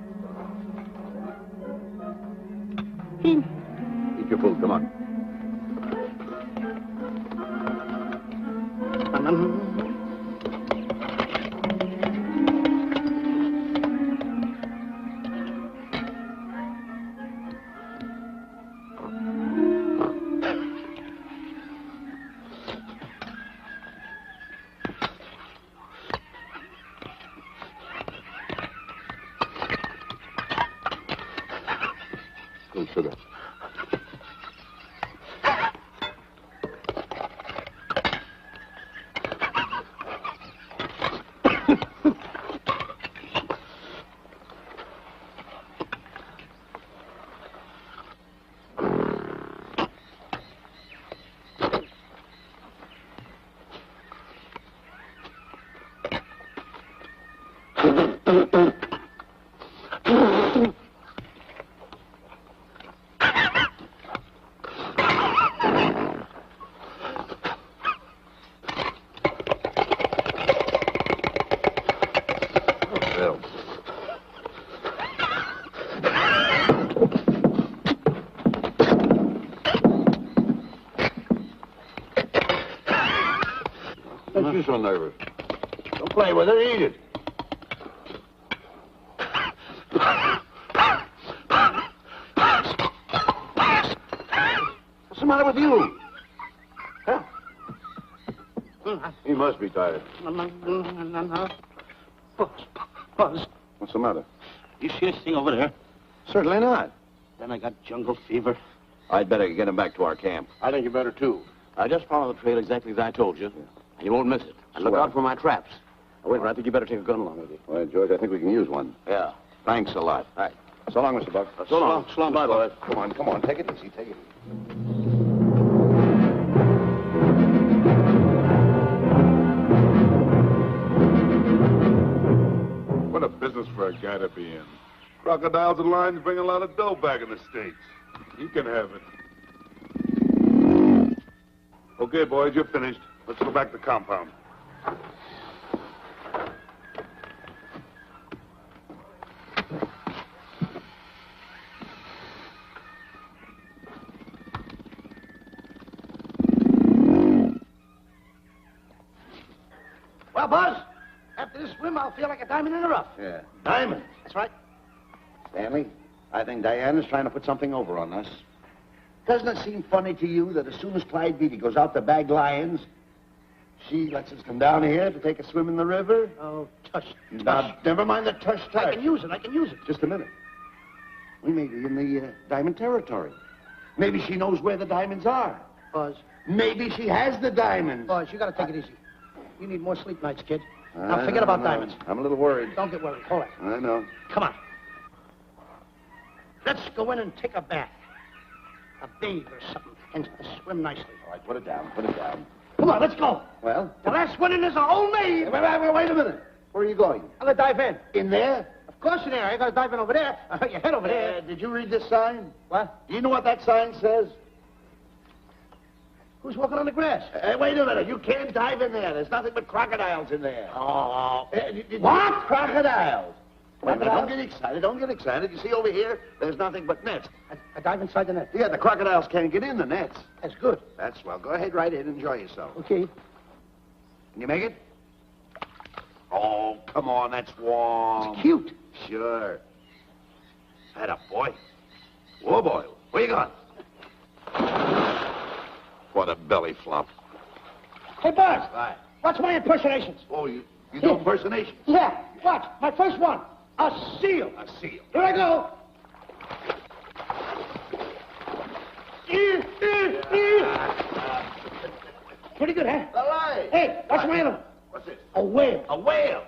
Speaker 3: Eat your food. Come on. Good sugar. so nervous? Don't play with it. Eat it. What's the matter with you? Huh? He must be tired.
Speaker 6: Buzz.
Speaker 3: What's the matter?
Speaker 6: You see this thing over there?
Speaker 3: Certainly not.
Speaker 6: Then I got jungle fever.
Speaker 3: I'd better get him back to our camp.
Speaker 6: I think you better, too. I just follow the trail exactly as I told you. And you won't miss it. And look out for my traps. Now, wait, I think you better take a gun along with you.
Speaker 3: Well, George, I think we can use one.
Speaker 6: Yeah.
Speaker 3: Thanks a lot.
Speaker 6: All right.
Speaker 3: So long, Mr. Buck.
Speaker 6: So long. So long,
Speaker 3: Bye,
Speaker 6: Mr.
Speaker 3: boys. Come on. Take it easy. Take it easy.
Speaker 4: What a business for a guy to be in. Crocodiles and lions bring a lot of dough back in the States. You can have it. Okay, boys, you're finished. Let's go back to the compound.
Speaker 6: Well, Buzz, after this swim, I'll feel like a diamond in the rough.
Speaker 3: Yeah.
Speaker 6: Diamond. That's right.
Speaker 3: Stanley, I think Diana's trying to put something over on us. Doesn't it seem funny to you that as soon as Clyde Beatty goes out to bag lions, she lets us come down here to take a swim in the river?
Speaker 6: Oh, tush.
Speaker 3: Now, never mind the tush.
Speaker 6: I can use it.
Speaker 3: Just a minute. We may be in the diamond territory. Maybe she knows where the diamonds are.
Speaker 6: Buzz.
Speaker 3: Maybe she has the diamonds.
Speaker 6: Buzz, you gotta take it easy. You need more sleep nights, kid. Now, forget about diamonds.
Speaker 3: I'm a little worried.
Speaker 6: Don't get worried. Hold it.
Speaker 3: I know.
Speaker 6: Come on. Let's go in and take a bath. A bathe or something. And swim nicely.
Speaker 3: All right, put it down. Put it down.
Speaker 6: Come on, let's go.
Speaker 3: Well?
Speaker 6: The last one in is a old maid.
Speaker 3: Wait a minute. Where are you going?
Speaker 6: I'm gonna dive in.
Speaker 3: In there?
Speaker 6: Of course in there. I gotta dive in over there. Your head over there.
Speaker 3: Did you read this sign?
Speaker 6: What?
Speaker 3: Do you know what that sign says?
Speaker 6: Who's walking on the grass?
Speaker 3: Wait a minute. You can't dive in there. There's nothing but crocodiles in there.
Speaker 6: Oh.
Speaker 3: What? Crocodiles. Wait, don't get excited. Don't get excited. You see over here, there's nothing but nets.
Speaker 6: I dive inside the net.
Speaker 3: Yeah, the crocodiles can't get in the nets.
Speaker 6: That's good.
Speaker 3: That's swell. Go ahead right in. Enjoy yourself.
Speaker 6: Okay.
Speaker 3: Can you make it? Oh, come on. That's warm.
Speaker 6: It's cute.
Speaker 3: Sure. That up, boy. Whoa, boy. Where you going? What a belly flop.
Speaker 6: Hey, Buzz.
Speaker 3: Right.
Speaker 6: Watch my impersonations.
Speaker 3: Oh, you do impersonations?
Speaker 6: Yeah. Watch. My first one. A seal.
Speaker 3: A seal.
Speaker 6: Here I go. Pretty good, huh?
Speaker 3: All right.
Speaker 6: Hey, watch my other one.
Speaker 3: What's this?
Speaker 6: A whale.
Speaker 3: A whale.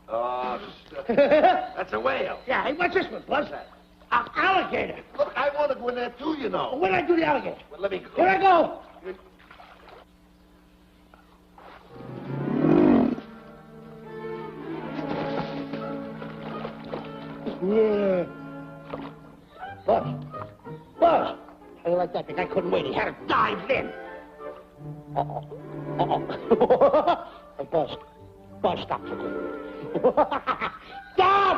Speaker 3: Oh, that's a whale.
Speaker 6: Yeah, hey, what's this one, Buzz? An alligator.
Speaker 3: Look, I want to go in there too, you know.
Speaker 6: When did I do the alligator?
Speaker 3: Well, let me go.
Speaker 6: Here I go. Yeah. Buzz. How you like that? The guy couldn't wait. He had to dive in. Hey, Buzz, stop. Stop!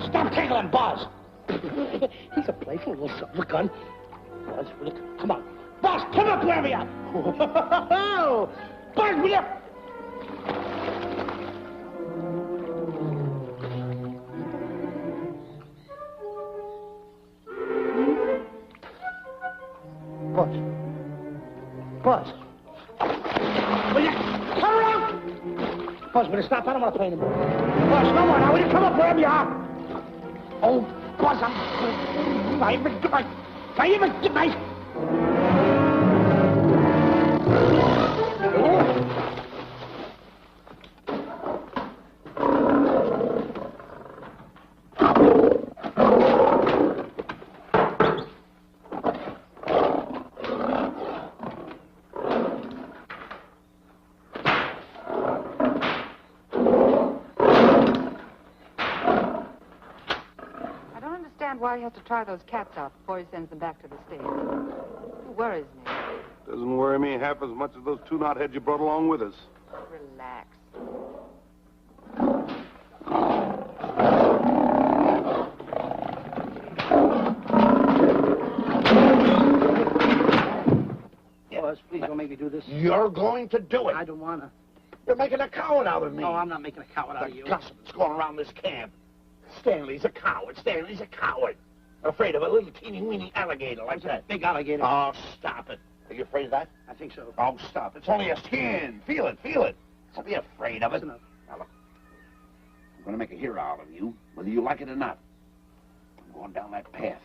Speaker 6: Stop tickling, Buzz. He's a playful little son of a gun. Buzz, will you come on. Buzz, come up, grab me up. Buzz, will you? Buzz. Will you come around? Buzz, will you stop? I don't want to play anymore. Buzz, no more now. Will you come up wherever you are? Oh, Buzz, I even get my...
Speaker 2: Why he has to try those cats out before he sends them back to the States. It worries me.
Speaker 4: Doesn't worry me half as much as those two knotheads you brought along with us.
Speaker 2: Relax.
Speaker 6: Buzz. Please don't make me do this.
Speaker 3: You're going to do it.
Speaker 6: I don't want to.
Speaker 3: You're making a coward out of me.
Speaker 6: No, I'm not making a coward out of
Speaker 3: The
Speaker 6: you.
Speaker 3: gossip that's going around this camp. Stanley's a coward. Stanley's a coward. Afraid of a little teeny-weeny alligator like that.
Speaker 6: Big alligator.
Speaker 3: Oh, stop it. Are you afraid of that?
Speaker 6: I think so.
Speaker 3: Oh, stop. It's only a skin. Feel it, feel it. Don't be afraid of it.
Speaker 6: Listen up.
Speaker 3: Now, look. I'm going to make a hero out of you, whether you like it or not. I'm going down that path.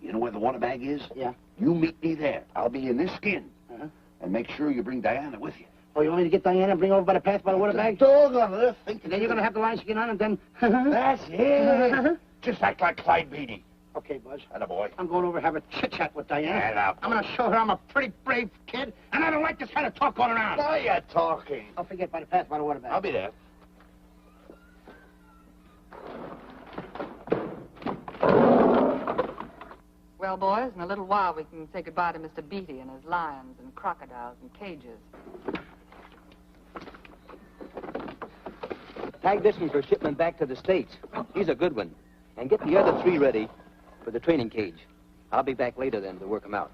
Speaker 3: You know where the water bag is?
Speaker 6: Yeah.
Speaker 3: You meet me there. I'll be in this skin.
Speaker 6: Uh-huh.
Speaker 3: And make sure you bring Diana with you.
Speaker 6: Oh, you want me to get Diana and bring her over by the path by the water bag?
Speaker 3: Doggone it. Think
Speaker 6: And then you're going to have the line skin on and then...
Speaker 3: That's it. Just act like Clyde Beatty.
Speaker 6: Okay, Buzz.
Speaker 3: Attaboy.
Speaker 6: I'm going over to have a chit-chat with Diana.
Speaker 3: Get up.
Speaker 6: I'm going to show her I'm a pretty brave kid, and I don't like this kind of talk going around.
Speaker 3: Now you're talking.
Speaker 6: I'll forget by the path by the water bag.
Speaker 3: I'll be there.
Speaker 2: Well, boys, in a little while we can say goodbye to Mr. Beatty and his lions and crocodiles and cages.
Speaker 5: Tag this one for shipment back to the States. He's a good one. And get the other 3 ready for the training cage. I'll be back later then to work them out.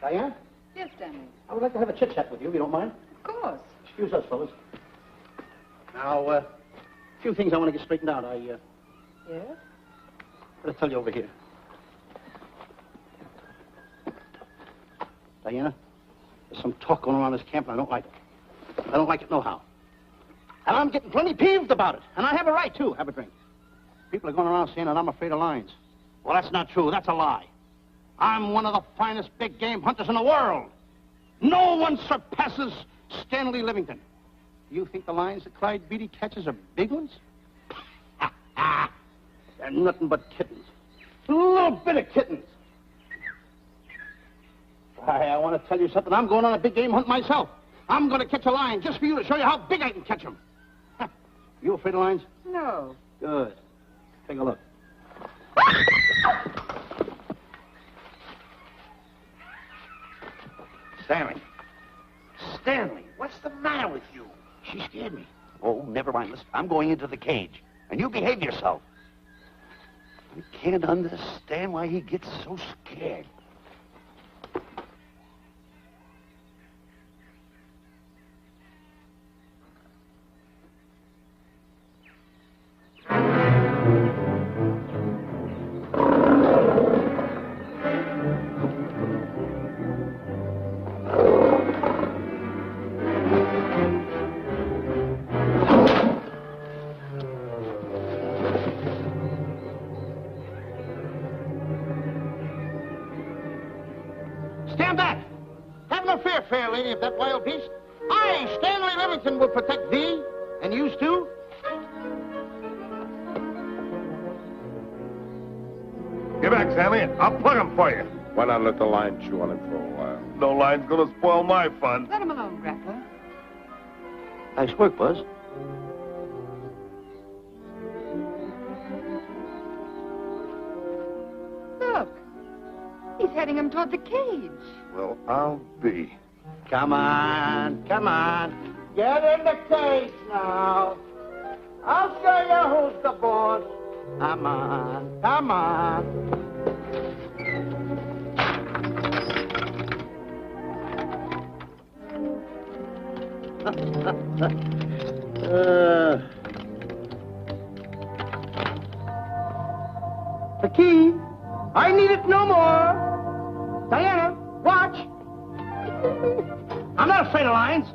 Speaker 6: Diana,
Speaker 2: Yes, Stanley.
Speaker 6: I would like to have a chit-chat with you, if you don't mind.
Speaker 2: Of course.
Speaker 6: Excuse us, fellas. Now, a few things I want to get straightened out.
Speaker 2: Yes?
Speaker 6: Gotta tell you over here. Diana, there's some talk going around this camp, and I don't like it. I don't like it nohow. And I'm getting plenty peeved about it. And I have a right, too. Have a drink. People are going around saying that I'm afraid of lions. Well, that's not true. That's a lie. I'm one of the finest big game hunters in the world. No one surpasses Stanley Livington. You think the lions that Clyde Beatty catches are big ones? They're nothing but kittens. A little bit of kittens. I want to tell you something. I'm going on a big game hunt myself. I'm going to catch a lion just for you to show you how big I can catch him. You afraid of lions?
Speaker 2: No.
Speaker 6: Good. Take a look.
Speaker 3: Stanley. Stanley, what's the matter with you?
Speaker 6: She scared me.
Speaker 3: Oh, never mind. Listen, I'm going into the cage. And you behave yourself. I can't understand why he gets so scared.
Speaker 6: Stand back! Have no fear, fair lady of that wild beast. I, Stanley Livington, will protect thee, and you too.
Speaker 4: Get back, Stanley. I'll plug him for you.
Speaker 7: Why not let the lion chew on him for a while?
Speaker 4: No line's gonna spoil my fun.
Speaker 2: Let him alone, Grappler.
Speaker 6: Nice work, Buzz.
Speaker 2: Look. He's heading him toward the cage.
Speaker 4: Well, I'll be.
Speaker 6: Come on, come on. Get in the cage now. I'll show you who's the boss. Come on, come on. The key. I need it no more. Diana, watch. I'm not afraid of lions.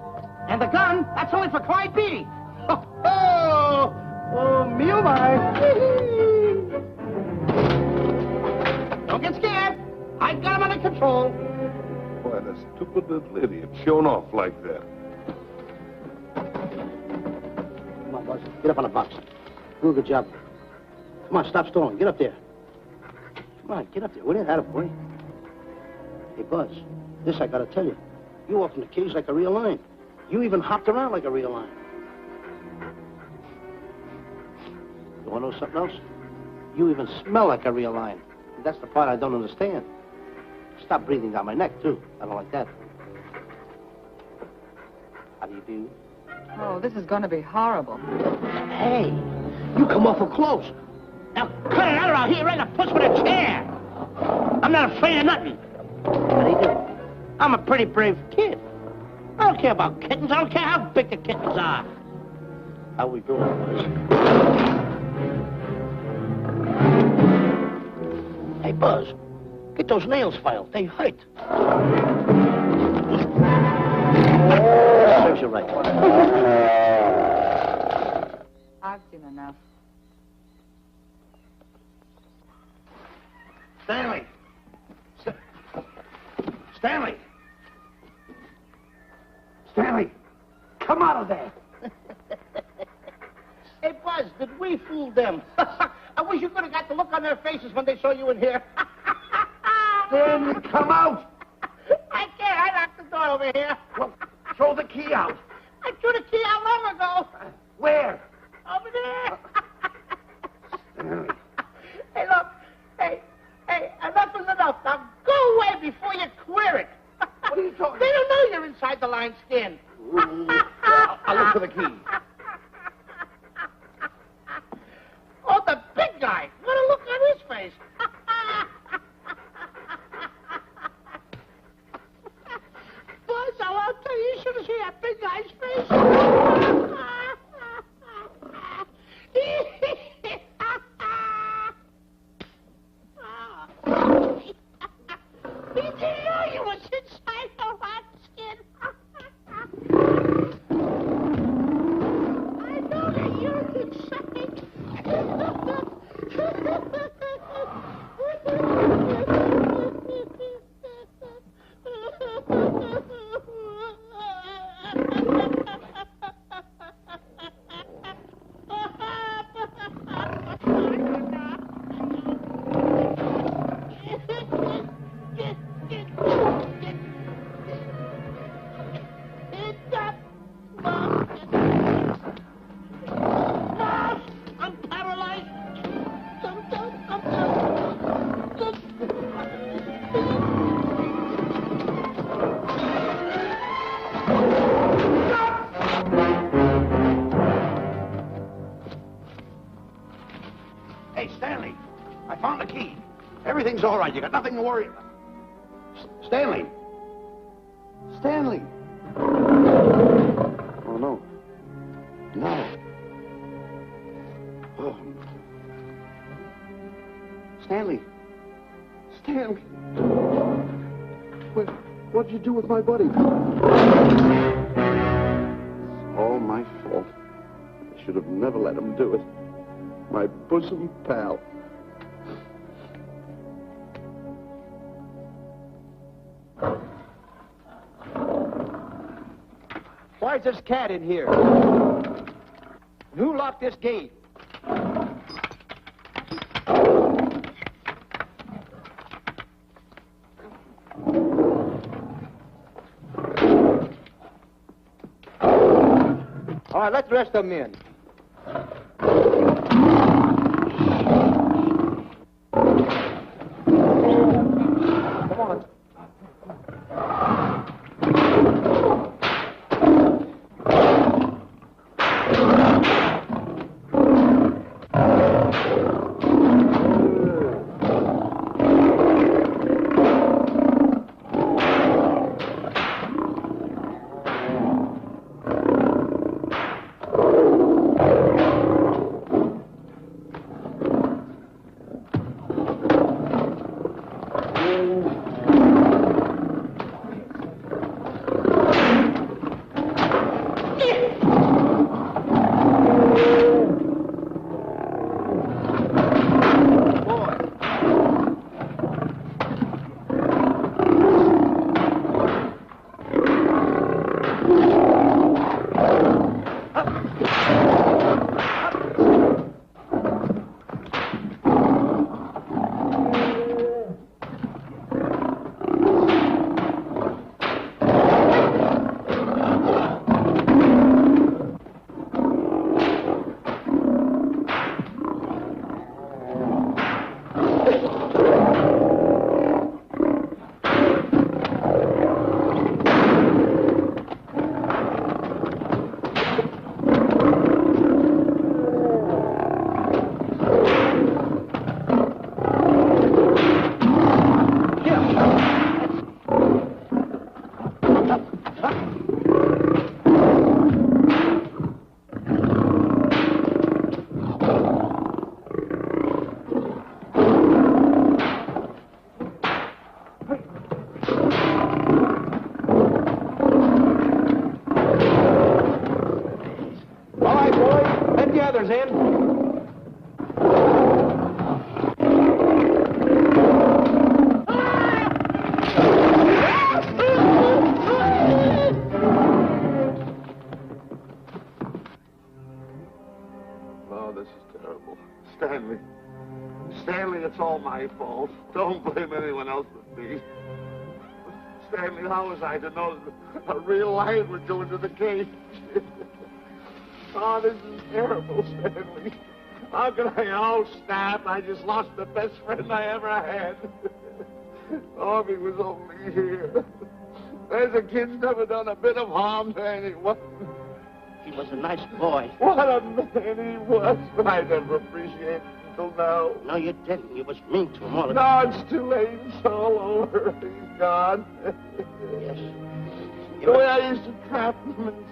Speaker 6: And the gun, that's only for Clyde Beatty. Oh, me oh my. Don't get scared. I got him under control.
Speaker 4: Boy, the stupid little idiot showing off like that.
Speaker 6: Come on, Buzz. Get up on the box. Do a good job. Come on, stop stalling. Get up there. Come on, get up there. Will you? Attaboy. Hey, Buzz, this I gotta tell you. You walked in the cage like a real lion. You even hopped around like a real lion. You wanna know something else? You even smell like a real lion. That's the part I don't understand. Stop breathing down my neck, too. I don't like that. How do you do?
Speaker 2: Oh, this is going to be horrible.
Speaker 6: Hey, You come awful close. Now cut it out or I'll hit you right in the puss with a chair. I'm not afraid of nothing. How do you do? I'm a pretty brave kid. I don't care about kittens. I don't care how big the kittens are. How we doing, boys? Hey, Buzz, get those nails filed. They hurt. Serves you right.
Speaker 2: I've seen enough.
Speaker 6: Stanley! Stanley! Stanley! Come out of there! Hey, Buzz, did we fool them? I wish you could have got the look on their faces when they saw you in here.
Speaker 3: Stanley, come out!
Speaker 6: I can't. I locked the door over here.
Speaker 3: Well, throw the key out.
Speaker 6: I threw the key out long ago.
Speaker 3: Where?
Speaker 6: Over there.
Speaker 3: Stanley.
Speaker 6: Hey, look. Hey, enough is enough. Now go away before you queer it.
Speaker 3: What are you talking
Speaker 6: They don't know you're inside the lion's skin.
Speaker 3: I'll look for the key.
Speaker 6: Oh, the big guy. What a look on his face. Buzz, I'll tell you, you should have seen that big guy's face. He didn't know you was inside the lion's skin. I know that you're inside. I'm paralyzed.
Speaker 3: Hey, Stanley, I found the key. Everything's all right. You got nothing to worry about. Stanley. Stanley. Oh, no. No. Oh. Stanley. Stanley. What'd you do with my buddy? It's all my fault. I should have never let him do it. My bosom pal.
Speaker 5: Why's this cat in here? Who locked this gate? All right, let the rest of them in. Come on.
Speaker 4: It's all my fault. Don't blame anyone else but me. Stanley, how was I to know that a real lion would go into the cage? Oh, this is terrible, Stanley. How could I? Oh, snap. I just lost the best friend I ever had. Oh, if he was only here. There's a kid's never done a bit of harm to anyone.
Speaker 6: He was a nice boy.
Speaker 4: What a man he was. I never appreciated it until now.
Speaker 6: No, you didn't. You was mean to him all the
Speaker 4: No,
Speaker 6: time.
Speaker 4: it's too late. It's all over. He's gone.
Speaker 6: Yes.
Speaker 4: The way I used to trap him and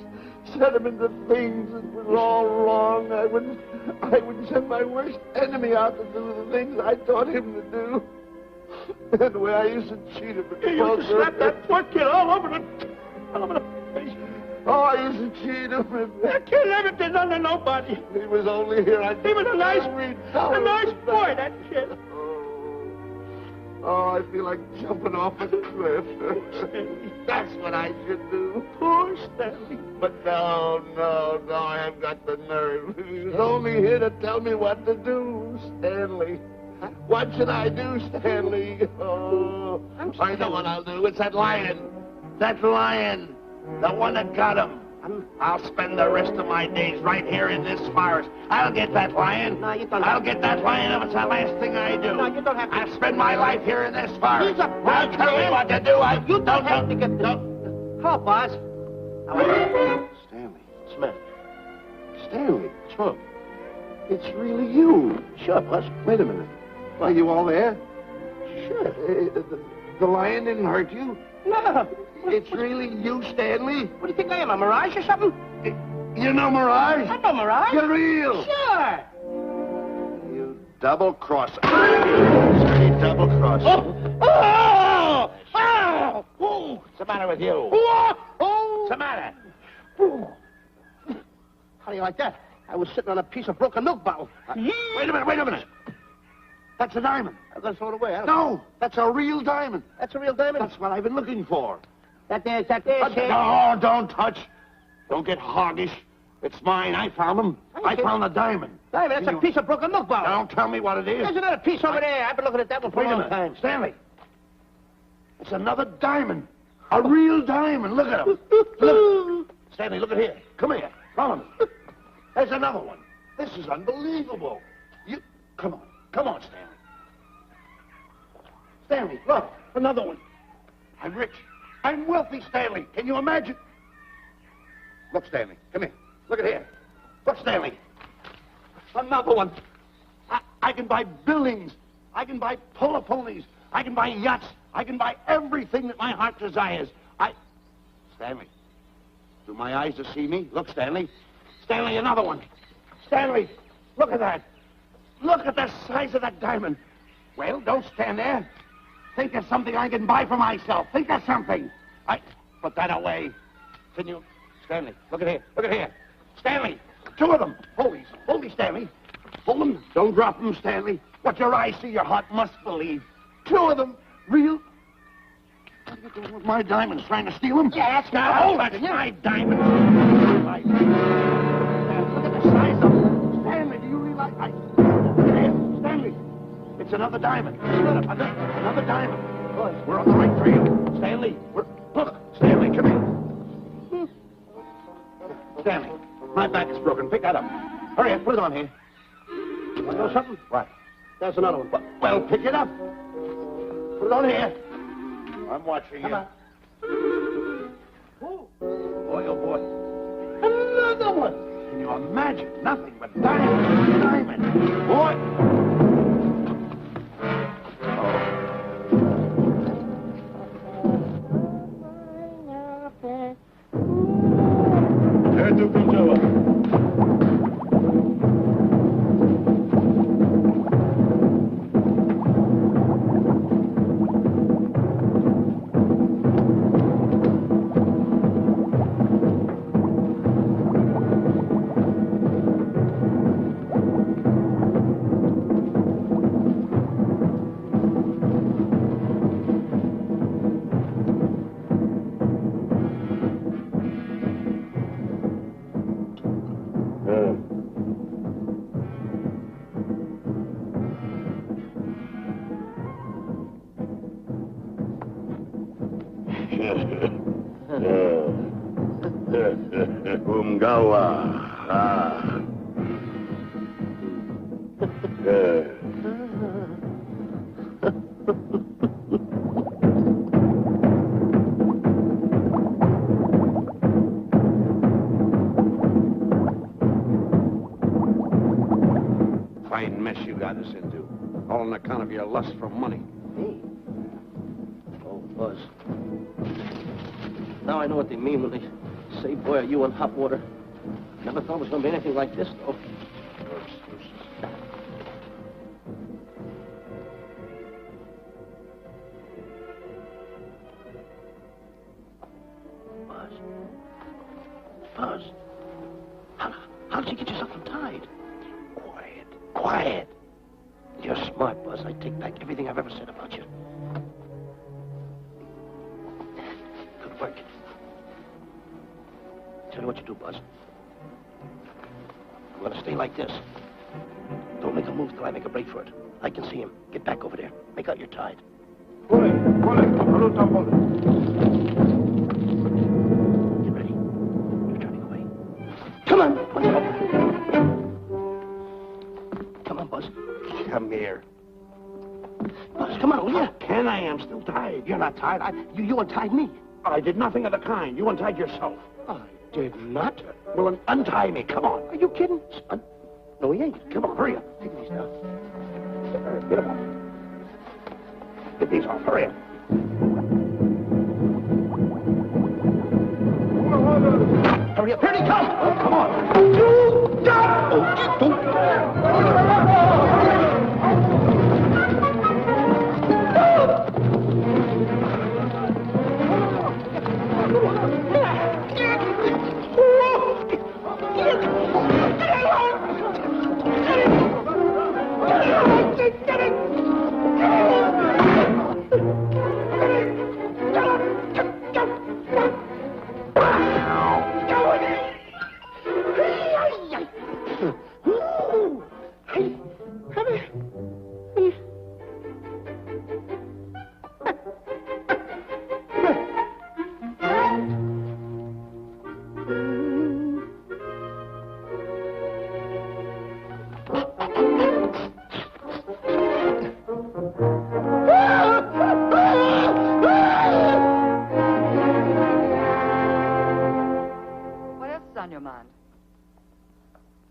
Speaker 4: set him into things that was all wrong, I would send my worst enemy out to do the things I taught him to do. And the way I used to cheat him.
Speaker 6: You used to slap that poor kid all over the face.
Speaker 4: Oh, I used to cheat him.
Speaker 6: That kid never did nothing to nobody.
Speaker 4: He was only here.
Speaker 6: He was a nice boy, that kid.
Speaker 4: Oh, I feel like jumping off a cliff. That's what I should do.
Speaker 6: Poor Stanley.
Speaker 4: But no, I haven't got the nerve. He was only here to tell me what to do, Stanley. What should I do, Stanley? Oh, I know what I'll do. It's that lion. That lion. The one that got him. I'll spend the rest of my days right here in this forest. I'll get that lion.
Speaker 6: No, you don't
Speaker 4: I'll get that lion if it's the last thing I do.
Speaker 6: No, you don't have to.
Speaker 4: I'll spend my life here in this forest.
Speaker 6: He's a
Speaker 4: I'll tell me what to do.
Speaker 6: You don't have to get the... Hello, boss.
Speaker 3: Stanley.
Speaker 6: Smith.
Speaker 3: Stanley.
Speaker 6: What's wrong?
Speaker 3: It's really you.
Speaker 6: Sure, boss.
Speaker 3: Wait a minute. Are you all there?
Speaker 6: Sure.
Speaker 3: The lion didn't hurt you?
Speaker 6: No.
Speaker 3: It's really you, Stanley?
Speaker 6: What do you think I am, a mirage or something?
Speaker 3: You know Mirage?
Speaker 6: I'm no mirage.
Speaker 3: You're real.
Speaker 6: Sure.
Speaker 3: You double-crosser. Dirty double-crosser.
Speaker 6: Oh! What's the matter with you? What's the matter? How do you like that? I was sitting on a piece of broken milk bottle.
Speaker 3: Wait a minute. That's a diamond.
Speaker 6: I'm going to throw it away.
Speaker 3: No, that's a real diamond.
Speaker 6: That's a real diamond?
Speaker 3: That's what I've been looking for.
Speaker 6: That there, kid.
Speaker 3: No, don't touch. Don't get hoggish. It's mine. I found them. I found the diamond.
Speaker 6: Diamond, that's a piece of broken milk bottle.
Speaker 3: Don't tell me what it is.
Speaker 6: There's another piece over there. I've been looking at that one for
Speaker 3: Wait
Speaker 6: a
Speaker 3: a
Speaker 6: long
Speaker 3: minute.
Speaker 6: time.
Speaker 3: Stanley. It's another diamond. A real diamond. Look at him. Look. Stanley, look at here. Come here. Follow me. There's another one. This is unbelievable. Come on, Stanley. Stanley, look. Another one. I'm rich. I'm wealthy, Stanley. Can you imagine? Look, Stanley. Come here. Look at here. Look, Stanley. Another one. I can buy buildings. I can buy polo ponies. I can buy yachts. I can buy everything that my heart desires. Stanley. Do my eyes deceive me? Look, Stanley. Stanley, another one. Stanley, look at that. Look at the size of that diamond. Well, don't stand there. Think of something I can buy for myself. Think of something. Put that away. Can you... Stanley, look at here. Look at here. Stanley, two of them. Hold me, Stanley. Hold them. Don't drop them, Stanley. What your eyes see, your heart must believe. Two of them. Real... What are you doing with my diamonds? Trying to steal them?
Speaker 6: Yeah, that's
Speaker 3: Now, hold it. My diamonds. Look at the size of them. Stanley, do you realize... Stanley, it's another diamond. Another diamond. We're on the right trail. Stanley, look, Stanley, come here. Stanley, my back is broken. Pick that up. Hurry up, put it on here.
Speaker 6: Want to know something?
Speaker 3: What?
Speaker 6: There's another one.
Speaker 3: Well, pick it up. Put it on here. I'm watching you. Boy, oh boy. Another one. Can you imagine? Nothing but diamond. Boy.
Speaker 4: Umgawa. Ah.
Speaker 3: Fine mess you got us into. All on account of your lust for money.
Speaker 8: Me? Oh, Buzz. Now I know what they mean when they say, boy, are you in hot water. Never thought it was going to be anything like this, though. Buzz. Buzz. How did you get yourself untied? Quiet. Quiet. You're smart, Buzz. I take back everything I've ever said about you. Good work. Tell you what you do, Buzz. I'm gonna stay like this. Don't make a move till I make a break for it. I can see him. Get back over there. Make out you're tied. Get ready. You're turning away. Come on. Come on, Buzz.
Speaker 3: Come here.
Speaker 8: Buzz, come on, will you?
Speaker 3: Can I? I'm still tied.
Speaker 8: You're not tied. You untied me.
Speaker 3: I did nothing of the kind. You untied yourself.
Speaker 8: I did not.
Speaker 3: Well, then untie me. Come on.
Speaker 8: Are you kidding? No, he ain't.
Speaker 3: Come on, hurry up.
Speaker 8: Take these down.
Speaker 3: Get them off. Get these off. Hurry up.
Speaker 8: Hurry up. Here he comes.
Speaker 3: Oh, come on.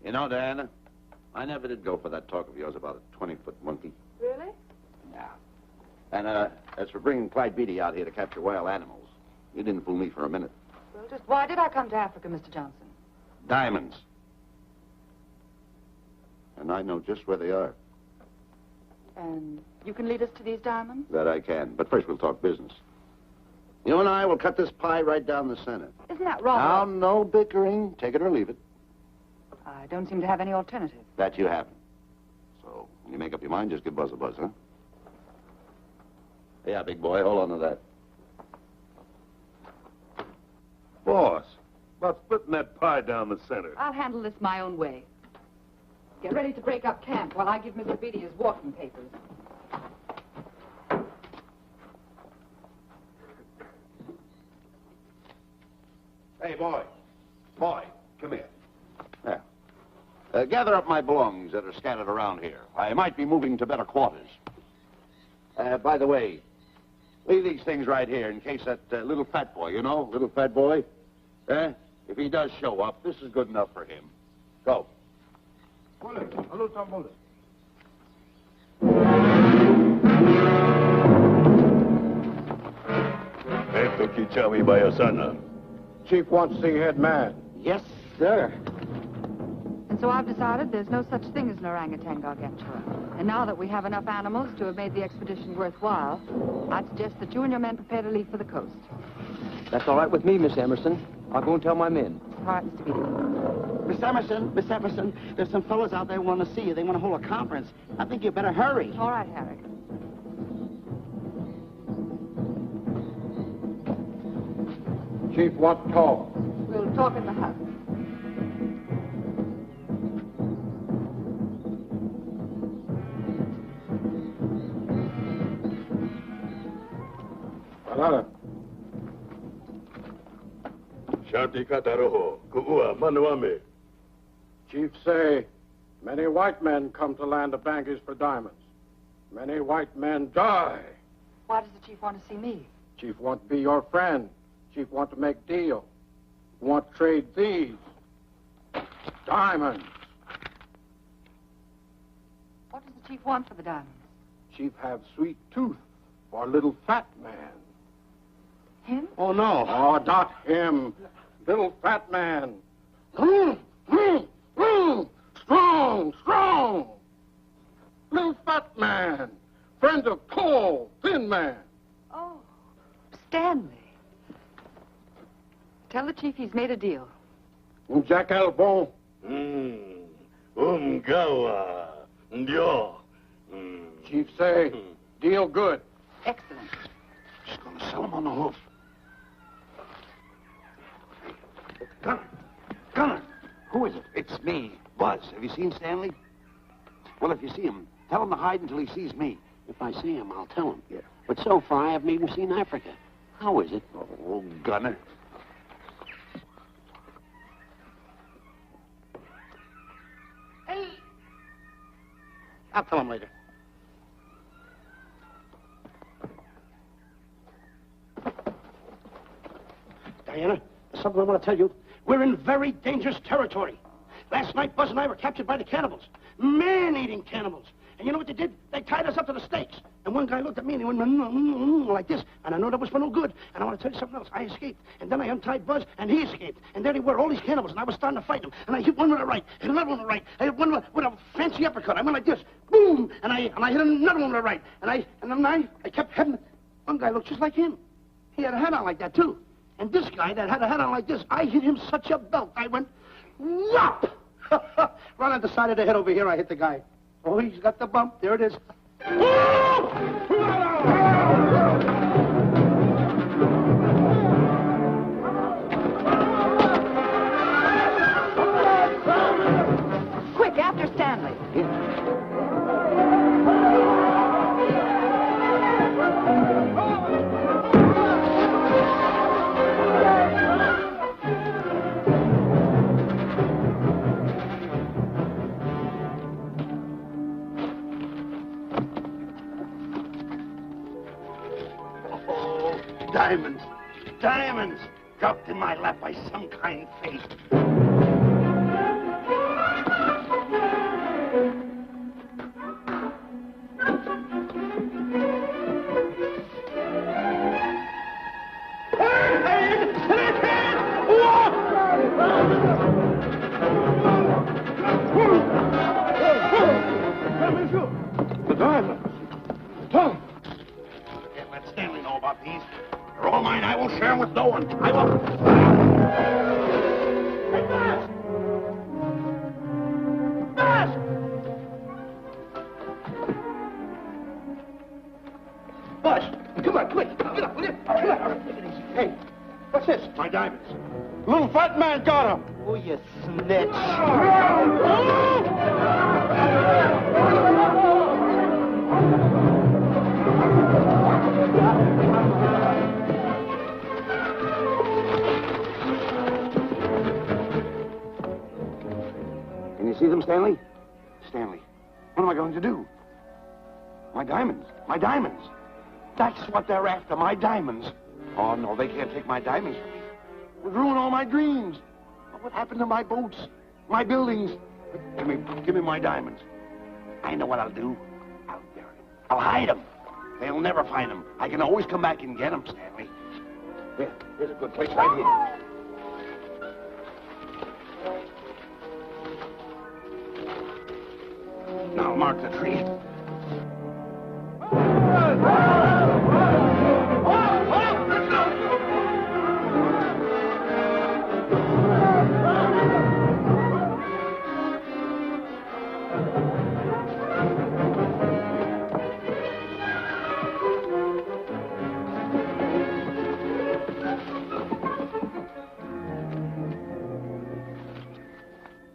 Speaker 3: You know, Diana, I never did go for that talk of yours about a 20-foot monkey.
Speaker 2: Really?
Speaker 3: Yeah. And, as for bringing Clyde Beatty out here to capture wild animals, you didn't fool me for a minute.
Speaker 2: Well, just why did I come to Africa, Mr. Johnson?
Speaker 3: Diamonds. And I know just where they are.
Speaker 2: And you can lead us to these diamonds?
Speaker 3: That I can. But first we'll talk business. You and I will cut this pie right down the center.
Speaker 2: Isn't that wrong?
Speaker 3: Now, no bickering. Take it or leave it.
Speaker 2: I don't seem to have any alternative.
Speaker 3: That you haven't. So, when you make up your mind, just give Buzz a buzz, huh? Yeah, big boy, hold on to that.
Speaker 7: Boss, about splitting that pie down the center.
Speaker 2: I'll handle this my own way. Get ready to break up camp while I give Mr. Beatty his walking papers.
Speaker 3: Hey, boy. Boy, come here. There. Gather up my belongings that are scattered around here. I might be moving to better quarters. By the way, leave these things right here in case that little fat boy, you know, little fat boy, if he does show up, this is good enough for him. Go.
Speaker 4: Chief wants to see head man.
Speaker 8: Yes, sir.
Speaker 2: And so I've decided there's no such thing as an orangutan gargantua. And now that we have enough animals to have made the expedition worthwhile, I'd suggest that you and your men prepare to leave for the coast.
Speaker 5: That's all right with me, Miss Emerson. I'll go and tell my men.
Speaker 2: All right, Mr. Beatty.
Speaker 6: Miss Emerson, there's some fellows out there who want to see you. They want to hold a conference. I think you better hurry.
Speaker 2: All right, Harry.
Speaker 4: Chief wants to talk.
Speaker 2: We'll talk in the hut.
Speaker 4: Shanti Kataroho, Kuua, Manuame.
Speaker 9: Chief say, many white men come to land of Bangis for diamonds. Many white men die.
Speaker 2: Why does the chief want to see me?
Speaker 9: Chief want to be your friend. Chief want to make deal. Want to trade these. Diamonds.
Speaker 2: What does the chief want for the diamonds?
Speaker 9: Chief have sweet tooth for little fat man.
Speaker 2: Him?
Speaker 9: Oh, no. Oh, not him. Little fat man. Strong, strong. Little fat man. Friend of tall, thin man.
Speaker 2: Oh, Stanley. Tell the chief he's made a deal.
Speaker 9: Jack Albon.
Speaker 4: Gawa. Ndio.
Speaker 9: Chief say, deal good.
Speaker 2: Excellent.
Speaker 3: She's going to sell him on the hoof. Gunner! Gunner! Who is it? It's me, Buzz. Have you seen Stanley? Well, if you see him, tell him to hide until he sees me.
Speaker 8: If I see him, I'll tell him. Yeah. But so far, I haven't even seen Africa. How is it?
Speaker 3: Oh, Gunner.
Speaker 6: Hey! I'll tell him later. Diana, there's something I want to tell you. We're in very dangerous territory. Last night, Buzz and I were captured by the cannibals. Man-eating cannibals. And you know what they did? They tied us up to the stakes. And one guy looked at me and he went like this. And I know that was for no good. And I want to tell you something else. I escaped. And then I untied Buzz and he escaped. And there they were, all these cannibals. And I was starting to fight them. And I hit one with the right, hit another one with the right. I hit one with a fancy uppercut. I went like this. Boom! And I hit another one with the right. And then I kept having... One guy looked just like him. He had a hat on like that, too. And this guy that had a hat on like this, I hit him such a belt. I went, whop! Right on the side of the head over here, I hit the guy. Oh, he's got the bump. There it is.
Speaker 2: Quick, after Stanley.
Speaker 6: Diamonds. Diamonds. Dropped in my lap by some kind fate.
Speaker 9: The diamonds. Tom.
Speaker 6: Can't let Stanley know about these. They're all mine. I won't share them with no one. I won't. Hey, Buzz! Buzz! Buzz, come on, quick. Get up, will you? Come on. Take it easy. Hey, what's this? My diamonds.
Speaker 9: Little fat man got him.
Speaker 5: Oh, you snitch.
Speaker 3: Can you see them, Stanley? Stanley, what am I going to do? My diamonds. My diamonds. That's what they're after, my diamonds. Oh, no, they can't take my diamonds from me. It would ruin all my dreams. What happened to my boats? My buildings? Give me my diamonds. I know what I'll do. I'll bury them. I'll hide them. They'll never find them. I can always come back and get them, Stanley. Here's a good place right here. Now mark the tree.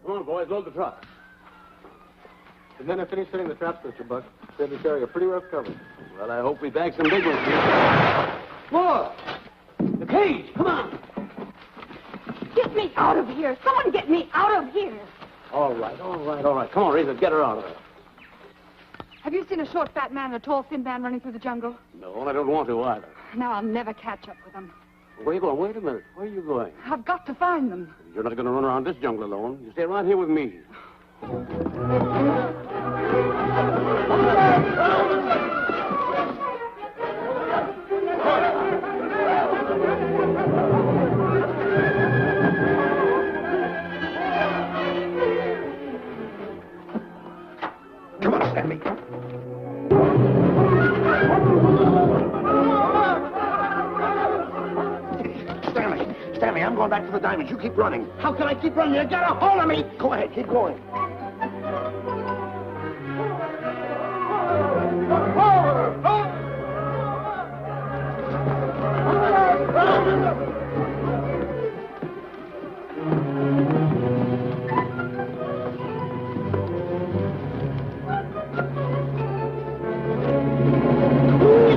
Speaker 9: Come on, boys, load the truck. The men have finished setting the traps, Mr. Buck. Said we carry a pretty rough cover.
Speaker 5: Well, I hope we bag some big ones here.
Speaker 8: More! The cage! Come on!
Speaker 10: Get me out of here. Someone get me out of here.
Speaker 8: All right. Come on, Razor, get her out of there.
Speaker 2: Have you seen a short, fat man and a tall, thin man running through the jungle?
Speaker 8: No, and I don't want to either.
Speaker 2: Now I'll never catch up with them.
Speaker 8: Where are you going? Wait a minute. Where are you going?
Speaker 2: I've got to find them.
Speaker 8: You're not going to run around this jungle alone. You stay right here with me.
Speaker 3: Come on, Stanley. Stanley, I'm going back for the diamonds. You keep running.
Speaker 6: How can I keep running? You got a hold of me.
Speaker 3: Go ahead, keep going.
Speaker 6: You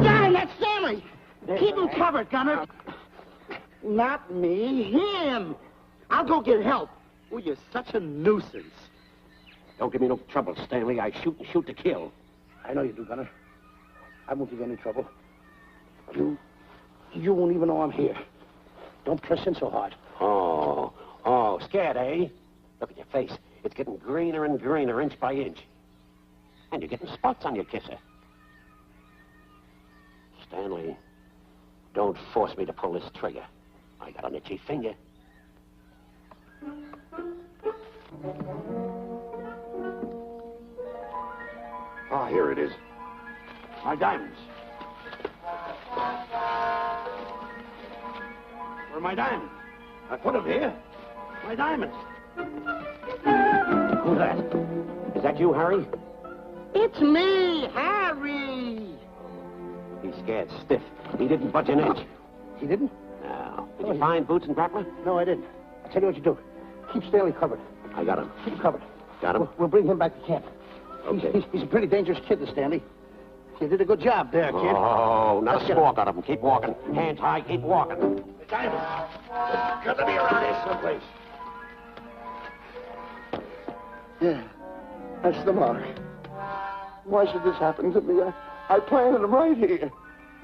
Speaker 6: got him. That's Stanley. Keep him covered, Gunner. Not me, him. I'll go get help.
Speaker 8: Oh, you're such a nuisance. Don't give me no trouble, Stanley. I shoot and shoot to kill.
Speaker 6: I know you do, Gunner. I won't give you any trouble. You won't even know I'm here. Don't press in so hard.
Speaker 8: Oh, scared, eh? Look at your face. It's getting greener and greener, inch by inch. And you're getting spots on your kisser. Stanley, don't force me to pull this trigger. I got an itchy finger.
Speaker 3: Ah, here it is.
Speaker 8: My diamonds. Where are my diamonds? I put them here. My diamonds. Who's that? Is that you, Harry?
Speaker 6: It's me, Harry.
Speaker 8: He's scared stiff. He didn't budge an inch.
Speaker 6: He didn't?
Speaker 8: No. Did you find Boots and Grappler?
Speaker 6: No, I didn't. I'll tell you what you do. Keep Stanley covered.
Speaker 8: I got him.
Speaker 6: Keep him covered.
Speaker 8: Got him?
Speaker 6: We'll bring him back to camp.
Speaker 8: Okay.
Speaker 6: He's a pretty dangerous kid, this Stanley. You did a good job there, kid.
Speaker 8: Oh, not
Speaker 6: Let's
Speaker 8: a
Speaker 6: get
Speaker 8: squawk out of him. Keep walking. Hands high, keep walking.
Speaker 3: The diamonds. There's got to be around here someplace.
Speaker 4: Yeah, that's the mark. Why should this happen to me? I planted them right here.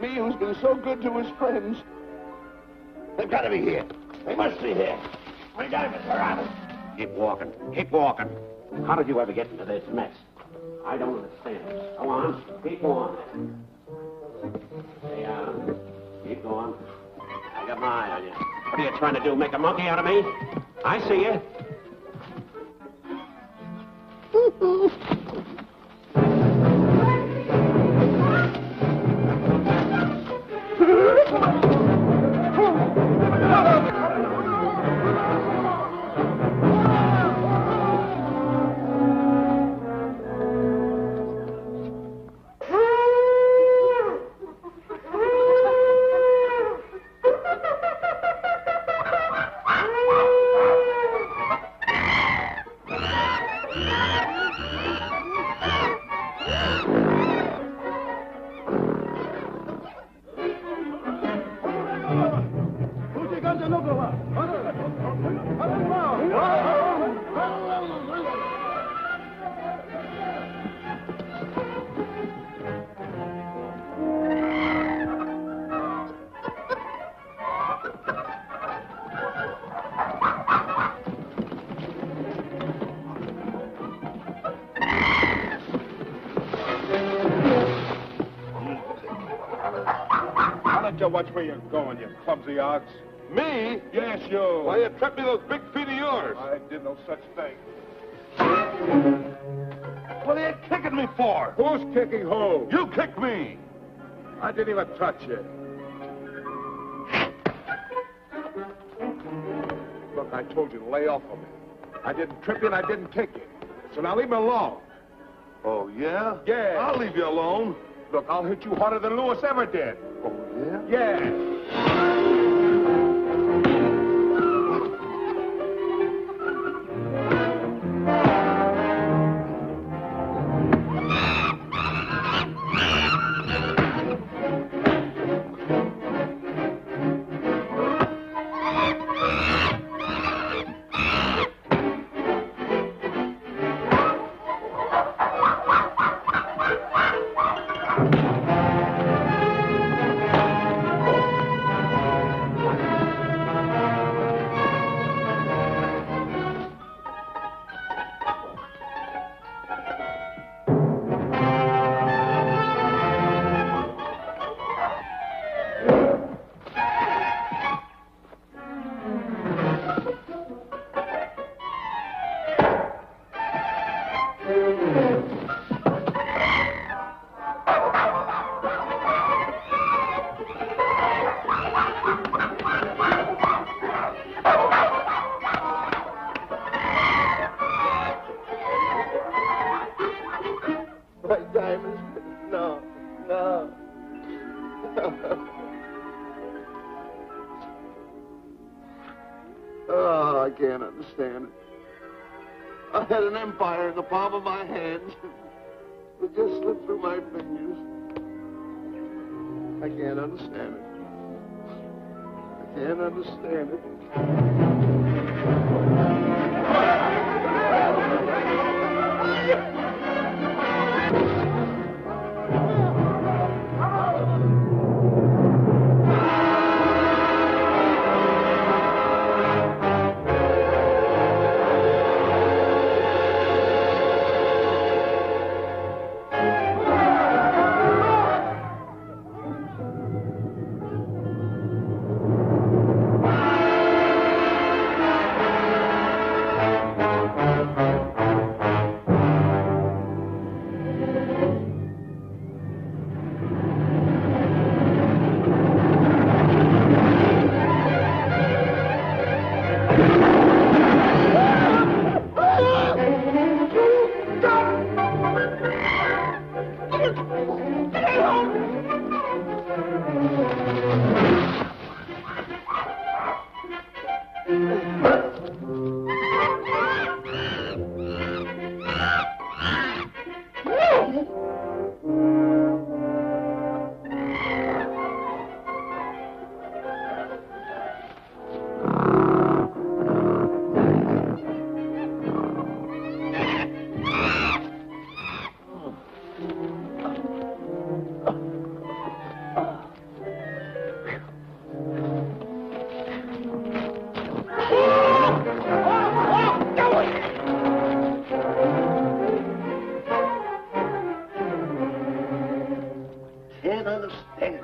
Speaker 4: Me who's been so good to his friends.
Speaker 3: They've got to be here. They must be here. My diamonds are out.
Speaker 8: Keep walking. Keep walking. How did you ever get into this mess? I don't understand. Go on. Keep going. Stay on. Keep going. I got my eye on you. What are you trying to do? Make a monkey out of me? I see you.
Speaker 7: Watch where you're going, you clumsy ox. Me? Yes, you. Why, you tripped me those big feet of yours. I did no such thing. What are you kicking me for? Who's kicking who? You kicked me. I didn't even touch you. Look, I told you to lay off of me. I didn't trip you and I didn't kick you. So now leave me alone. Oh, yeah? Yeah. I'll leave you alone. Look, I'll hit you harder than Lewis ever did. Oh, yeah? Yeah.
Speaker 4: Oh, I can't understand it. I had an empire in the palm of my hand. It just slipped through my fingers. I can't understand it. I can't understand it. Can't understand.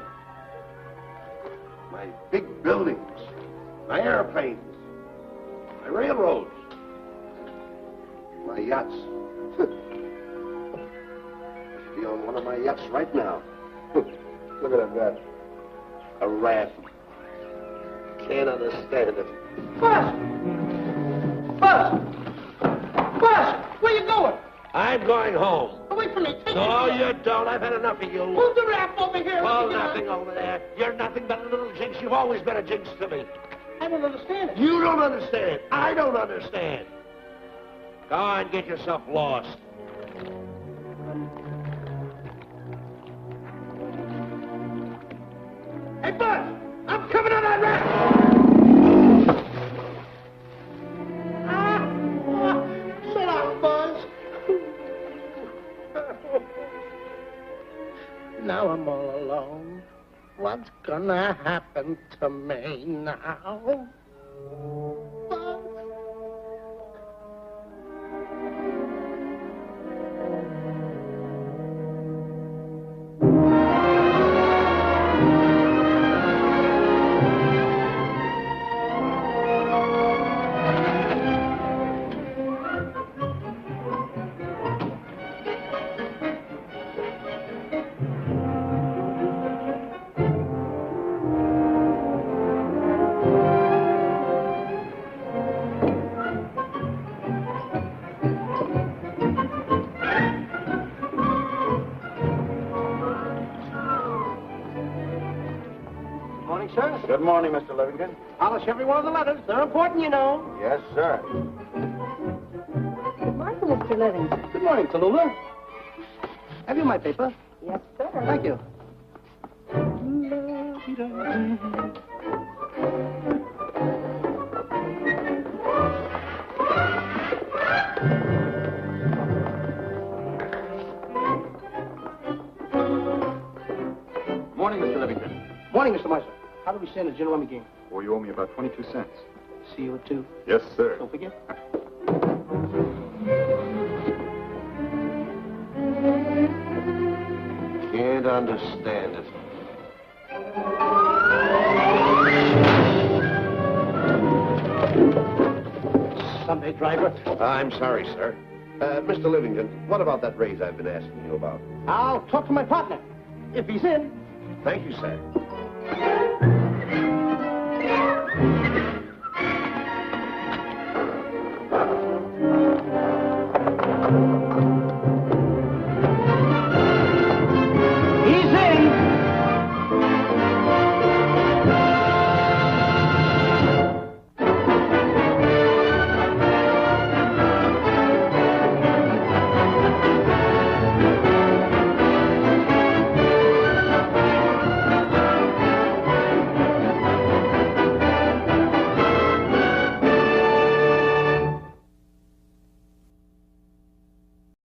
Speaker 4: My big buildings, my airplanes, my railroads, my yachts. I should be on one of my yachts right now. Look at that. A raft. Can't understand it.
Speaker 8: Buzz! Buzz! Buzz! Where you going?
Speaker 4: I'm going home.
Speaker 8: Wait for me. Take
Speaker 4: No,
Speaker 8: me.
Speaker 4: you don't. I've had enough of you.
Speaker 8: Move the raft over here.
Speaker 4: Oh, nothing over there. You're nothing but a little jinx. You've always been a jinx to me.
Speaker 8: I don't understand it.
Speaker 4: You don't understand. I don't understand. Go on, get yourself lost.
Speaker 8: Hey, Buzz! I'm coming on that raft! So long, Buzz. Now I'm all alone. What's gonna happen to me now? Buzz?
Speaker 11: Good morning, Mr. Livingston.
Speaker 8: Polish every one of the letters. They're important, you know.
Speaker 11: Yes, sir.
Speaker 10: Good morning, Mr. Livingston.
Speaker 8: Good morning, Tallulah. Have you my paper?
Speaker 10: Yes, sir.
Speaker 8: Thank you.
Speaker 11: Morning, Mr. Livingston.
Speaker 8: Morning, Mr. Marshall. How do we stand the gin rummy game?
Speaker 11: Oh, you owe me about 22 cents.
Speaker 8: See you at 2.
Speaker 11: Yes, sir.
Speaker 8: Don't forget.
Speaker 4: Can't understand it.
Speaker 8: Sunday driver.
Speaker 4: I'm sorry, sir. Mr. Livingston, what about that raise I've been asking you about?
Speaker 8: I'll talk to my partner. If he's in.
Speaker 4: Thank you, sir.